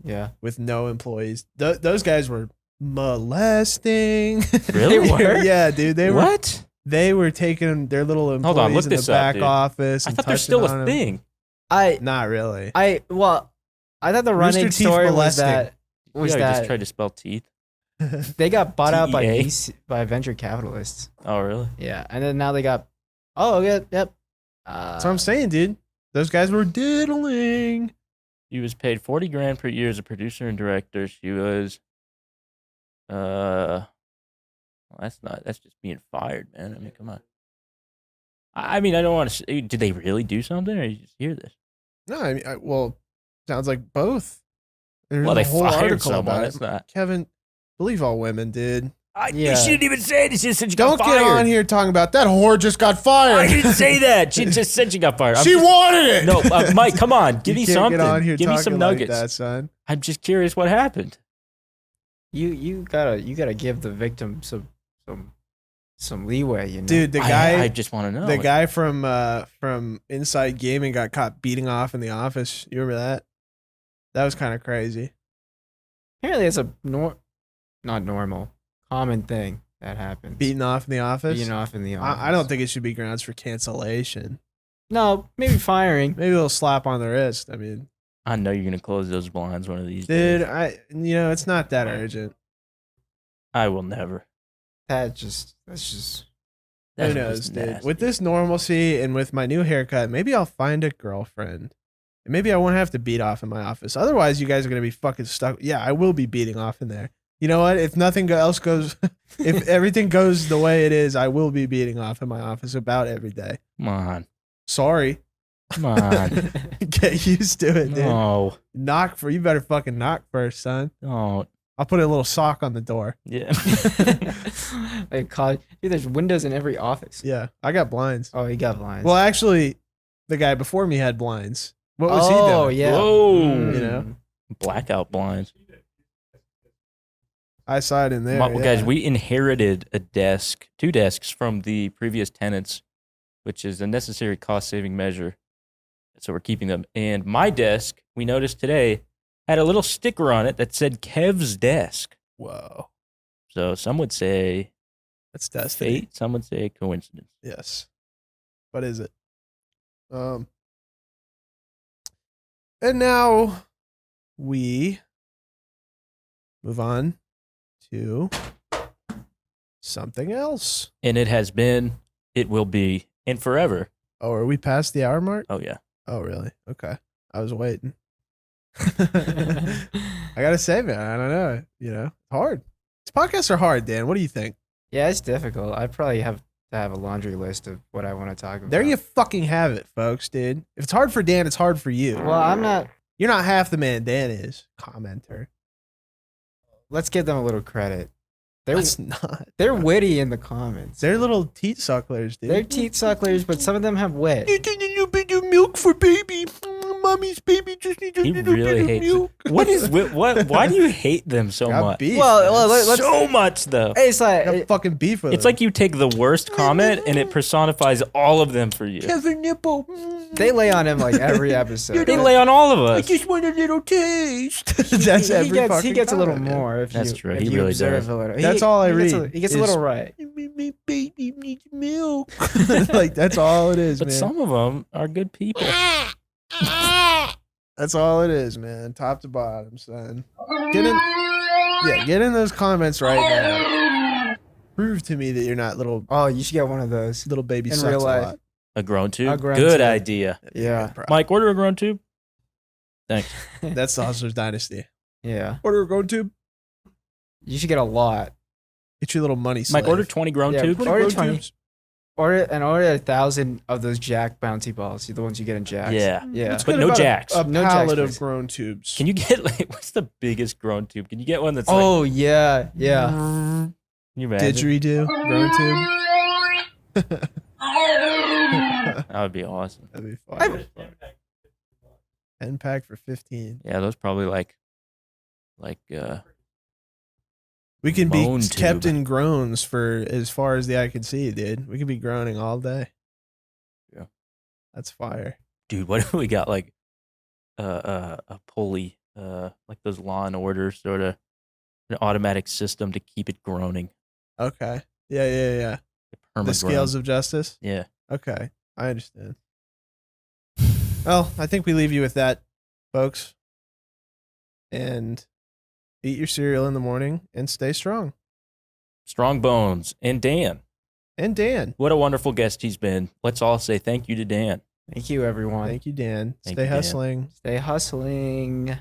[SPEAKER 8] Yeah.
[SPEAKER 2] with no employees. Those guys were molesting.
[SPEAKER 1] Really?
[SPEAKER 8] They were?
[SPEAKER 2] Yeah, dude.
[SPEAKER 1] What?
[SPEAKER 2] They were taking their little employees
[SPEAKER 1] Hold on, look
[SPEAKER 2] in the
[SPEAKER 1] this up,
[SPEAKER 2] back
[SPEAKER 1] dude.
[SPEAKER 2] office.
[SPEAKER 1] I
[SPEAKER 2] and
[SPEAKER 1] thought there's
[SPEAKER 2] touching
[SPEAKER 1] still
[SPEAKER 2] on
[SPEAKER 1] a
[SPEAKER 2] 'em.
[SPEAKER 1] thing.
[SPEAKER 2] Not really.
[SPEAKER 8] I thought the
[SPEAKER 2] Rooster
[SPEAKER 8] running
[SPEAKER 2] Teeth
[SPEAKER 8] story was
[SPEAKER 2] molesting.
[SPEAKER 8] that
[SPEAKER 1] Yeah, just tried to spell teeth.
[SPEAKER 8] they got bought out by
[SPEAKER 1] TEA?
[SPEAKER 8] Lease, by venture capitalists.
[SPEAKER 1] Oh, really?
[SPEAKER 8] Yeah, and then now they got. Oh, yeah, yep.
[SPEAKER 2] That's what I'm saying, dude. Those guys were diddling.
[SPEAKER 1] She was paid $40,000 per year as a producer and director. She was, well, that's just being fired, man. I mean, come on. I mean, I don't want to. Did they really do something, or you just hear this?
[SPEAKER 2] No, I mean, well, sounds like both. There's
[SPEAKER 1] Well,
[SPEAKER 2] a
[SPEAKER 1] they
[SPEAKER 2] whole
[SPEAKER 1] fired
[SPEAKER 2] article
[SPEAKER 1] someone.
[SPEAKER 2] about
[SPEAKER 1] That's
[SPEAKER 2] it.
[SPEAKER 1] not.
[SPEAKER 2] Kevin, believe all women, dude.
[SPEAKER 8] Yeah.
[SPEAKER 1] You shouldn't even say it. She just said she
[SPEAKER 2] Don't
[SPEAKER 1] got
[SPEAKER 2] get
[SPEAKER 1] fired.
[SPEAKER 2] on here talking about that whore just got fired.
[SPEAKER 1] I didn't say that. She just said she got fired. I'm
[SPEAKER 2] She
[SPEAKER 1] just-
[SPEAKER 2] wanted it.
[SPEAKER 1] No, Mike, come on. Give
[SPEAKER 2] You
[SPEAKER 1] me
[SPEAKER 2] can't
[SPEAKER 1] something.
[SPEAKER 2] Get on here
[SPEAKER 1] Give me
[SPEAKER 2] talking
[SPEAKER 1] some
[SPEAKER 2] like
[SPEAKER 1] nuggets.
[SPEAKER 2] that, son.
[SPEAKER 1] I'm just curious what happened.
[SPEAKER 8] You gotta give the victim some leeway, you know.
[SPEAKER 2] Dude, the guy,
[SPEAKER 1] I just want to know.
[SPEAKER 2] the guy from Inside Gaming got caught beating off in the office. You remember that? That was kind of crazy.
[SPEAKER 8] Apparently, it's a not normal, common thing that happens.
[SPEAKER 2] Beating off in the office.
[SPEAKER 8] Beating off in the office.
[SPEAKER 2] I don't think it should be grounds for cancellation.
[SPEAKER 8] No, maybe firing.
[SPEAKER 2] Maybe they'll slap on the wrist. I mean,
[SPEAKER 1] I know you're gonna close those blinds one of these
[SPEAKER 2] dude,
[SPEAKER 1] days.
[SPEAKER 2] it's not that urgent.
[SPEAKER 1] I will never.
[SPEAKER 8] That's just.
[SPEAKER 2] Who
[SPEAKER 1] That's
[SPEAKER 2] knows,
[SPEAKER 1] just
[SPEAKER 2] dude?
[SPEAKER 1] nasty.
[SPEAKER 2] With this normalcy and with my new haircut, maybe I'll find a girlfriend. And maybe I won't have to beat off in my office. Otherwise, you guys are gonna be fucking stuck. Yeah, I will be beating off in there. You know what? If nothing else goes, if everything goes the way it is, I will be beating off in my office about every day.
[SPEAKER 1] Come on.
[SPEAKER 2] Sorry.
[SPEAKER 1] Come on.
[SPEAKER 2] Get used to it, dude.
[SPEAKER 1] No.
[SPEAKER 2] You better fucking knock first, son.
[SPEAKER 1] Don't.
[SPEAKER 2] I'll put a little sock on the door.
[SPEAKER 1] Yeah.
[SPEAKER 8] Like, dude, there's windows in every office.
[SPEAKER 2] Yeah, I got blinds.
[SPEAKER 8] Oh, he got blinds.
[SPEAKER 2] Well, actually, the guy before me had blinds. What was he
[SPEAKER 8] Oh,
[SPEAKER 2] doing?
[SPEAKER 8] yeah.
[SPEAKER 1] Whoa.
[SPEAKER 2] You know?
[SPEAKER 1] Blackout blinds.
[SPEAKER 2] I saw it in there.
[SPEAKER 1] Well,
[SPEAKER 2] yeah.
[SPEAKER 1] guys, we inherited a desk, 2 desks from the previous tenants, which is a necessary cost-saving measure. So we're keeping them. And my desk, we noticed today, had a little sticker on it that said Kev's desk.
[SPEAKER 2] Whoa.
[SPEAKER 1] So some would say
[SPEAKER 2] That's destiny.
[SPEAKER 1] fate, some would say coincidence.
[SPEAKER 2] Yes. What is it? And now we move on to something else.
[SPEAKER 1] And it has been, it will be, and forever.
[SPEAKER 2] Oh, are we past the hour mark?
[SPEAKER 1] Oh, yeah.
[SPEAKER 2] Oh, really? Okay. I was waiting. I gotta say, man, I don't know. You know, hard. These podcasts are hard, Dan. What do you think?
[SPEAKER 8] Yeah, it's difficult. I probably have to have a laundry list of what I want to talk about.
[SPEAKER 2] There you fucking have it, folks, dude. If it's hard for Dan, it's hard for you.
[SPEAKER 8] Well, I'm not.
[SPEAKER 2] You're not half the man Dan is. Commenter.
[SPEAKER 8] Let's give them a little credit.
[SPEAKER 2] That's not.
[SPEAKER 8] They're witty in the comments.
[SPEAKER 2] They're little teat sucklers, dude.
[SPEAKER 8] They're teat sucklers, but some of them have wit.
[SPEAKER 2] You need a little bit of milk for baby. Mommy's baby just needs a
[SPEAKER 1] He
[SPEAKER 2] little
[SPEAKER 1] really
[SPEAKER 2] bit of
[SPEAKER 1] hates
[SPEAKER 2] milk.
[SPEAKER 1] it. What is, what, why do you hate them so
[SPEAKER 2] Got
[SPEAKER 1] much?
[SPEAKER 2] beef,
[SPEAKER 8] Well,
[SPEAKER 2] man.
[SPEAKER 8] let's-
[SPEAKER 1] So much, though.
[SPEAKER 8] It's
[SPEAKER 2] I
[SPEAKER 8] like
[SPEAKER 2] got fucking beef with
[SPEAKER 1] It's
[SPEAKER 2] them.
[SPEAKER 1] like you take the worst comment and it personifies all of them for you.
[SPEAKER 2] Kevin nipple.
[SPEAKER 8] they lay on him like every episode.
[SPEAKER 1] They lay on all of
[SPEAKER 2] I
[SPEAKER 1] us.
[SPEAKER 2] just want a little taste. That's
[SPEAKER 8] he
[SPEAKER 2] every
[SPEAKER 8] gets,
[SPEAKER 2] fucking
[SPEAKER 8] he gets a little
[SPEAKER 2] comment, man.
[SPEAKER 8] more if
[SPEAKER 1] That's
[SPEAKER 8] you,
[SPEAKER 1] true.
[SPEAKER 8] if
[SPEAKER 1] He
[SPEAKER 8] you
[SPEAKER 1] really
[SPEAKER 8] observe
[SPEAKER 1] does.
[SPEAKER 8] a little.
[SPEAKER 2] That's all I
[SPEAKER 8] he gets
[SPEAKER 2] read
[SPEAKER 8] he gets a
[SPEAKER 2] is-
[SPEAKER 8] little right.
[SPEAKER 2] My baby needs milk. Like that's all it is,
[SPEAKER 1] But
[SPEAKER 2] man.
[SPEAKER 1] some of them are good people.
[SPEAKER 2] That's all it is, man. Top to bottom, son. Get in those comments right now. Prove to me that you're not little
[SPEAKER 8] Oh, you should get one of those.
[SPEAKER 2] little baby
[SPEAKER 8] In
[SPEAKER 2] sucks
[SPEAKER 8] real
[SPEAKER 2] a
[SPEAKER 8] life.
[SPEAKER 2] lot.
[SPEAKER 1] A grown tube?
[SPEAKER 8] A grown
[SPEAKER 1] Good
[SPEAKER 8] tube.
[SPEAKER 1] idea.
[SPEAKER 8] Yeah.
[SPEAKER 1] Mike, order a grown tube. Thanks.
[SPEAKER 2] That's the Hustler's Dynasty.
[SPEAKER 8] Yeah.
[SPEAKER 2] Order a grown tube.
[SPEAKER 8] You should get a lot.
[SPEAKER 2] Get your little money slave.
[SPEAKER 1] Mike, order 20 grown
[SPEAKER 8] Yeah,
[SPEAKER 1] tubes.
[SPEAKER 8] order
[SPEAKER 2] grown
[SPEAKER 8] 20.
[SPEAKER 2] tubes.
[SPEAKER 8] Order 1,000 of those Jack bouncy balls. The ones you get in Jacks.
[SPEAKER 1] Yeah.
[SPEAKER 8] Yeah.
[SPEAKER 2] Let's
[SPEAKER 1] But
[SPEAKER 2] get
[SPEAKER 1] no
[SPEAKER 2] about
[SPEAKER 1] jacks.
[SPEAKER 2] A
[SPEAKER 8] No
[SPEAKER 2] pallet
[SPEAKER 8] jacks,
[SPEAKER 2] of
[SPEAKER 8] please.
[SPEAKER 2] grown tubes.
[SPEAKER 1] Can you get, like, what's the biggest grown tube? Can you get one that's
[SPEAKER 8] Oh yeah, yeah.
[SPEAKER 1] Can you imagine?
[SPEAKER 2] Didgeridoo grown tube?
[SPEAKER 1] That would be awesome.
[SPEAKER 2] That'd be fun. 10 pack for 15.
[SPEAKER 1] Yeah, those probably like
[SPEAKER 2] We can be
[SPEAKER 1] Moan
[SPEAKER 2] kept
[SPEAKER 1] tube.
[SPEAKER 2] in groans for as far as the eye can see, dude. We could be groaning all day.
[SPEAKER 1] Yeah.
[SPEAKER 2] That's fire.
[SPEAKER 1] dude, what if we got like a pulley, like those Law and Order sort of an automatic system to keep it groaning.
[SPEAKER 2] Okay. Yeah. The
[SPEAKER 1] Perma-groan.
[SPEAKER 2] scales of justice.
[SPEAKER 1] Yeah.
[SPEAKER 2] Okay. I understand. Well, I think we leave you with that, folks. And eat your cereal in the morning and stay strong.
[SPEAKER 1] Strong bones. And Dan.
[SPEAKER 2] And Dan.
[SPEAKER 1] What a wonderful guest he's been. Let's all say thank you to Dan.
[SPEAKER 8] Thank you, everyone.
[SPEAKER 2] Thank you, Dan.
[SPEAKER 1] Thank
[SPEAKER 2] Stay
[SPEAKER 1] you, Dan.
[SPEAKER 2] hustling.
[SPEAKER 8] Stay hustling.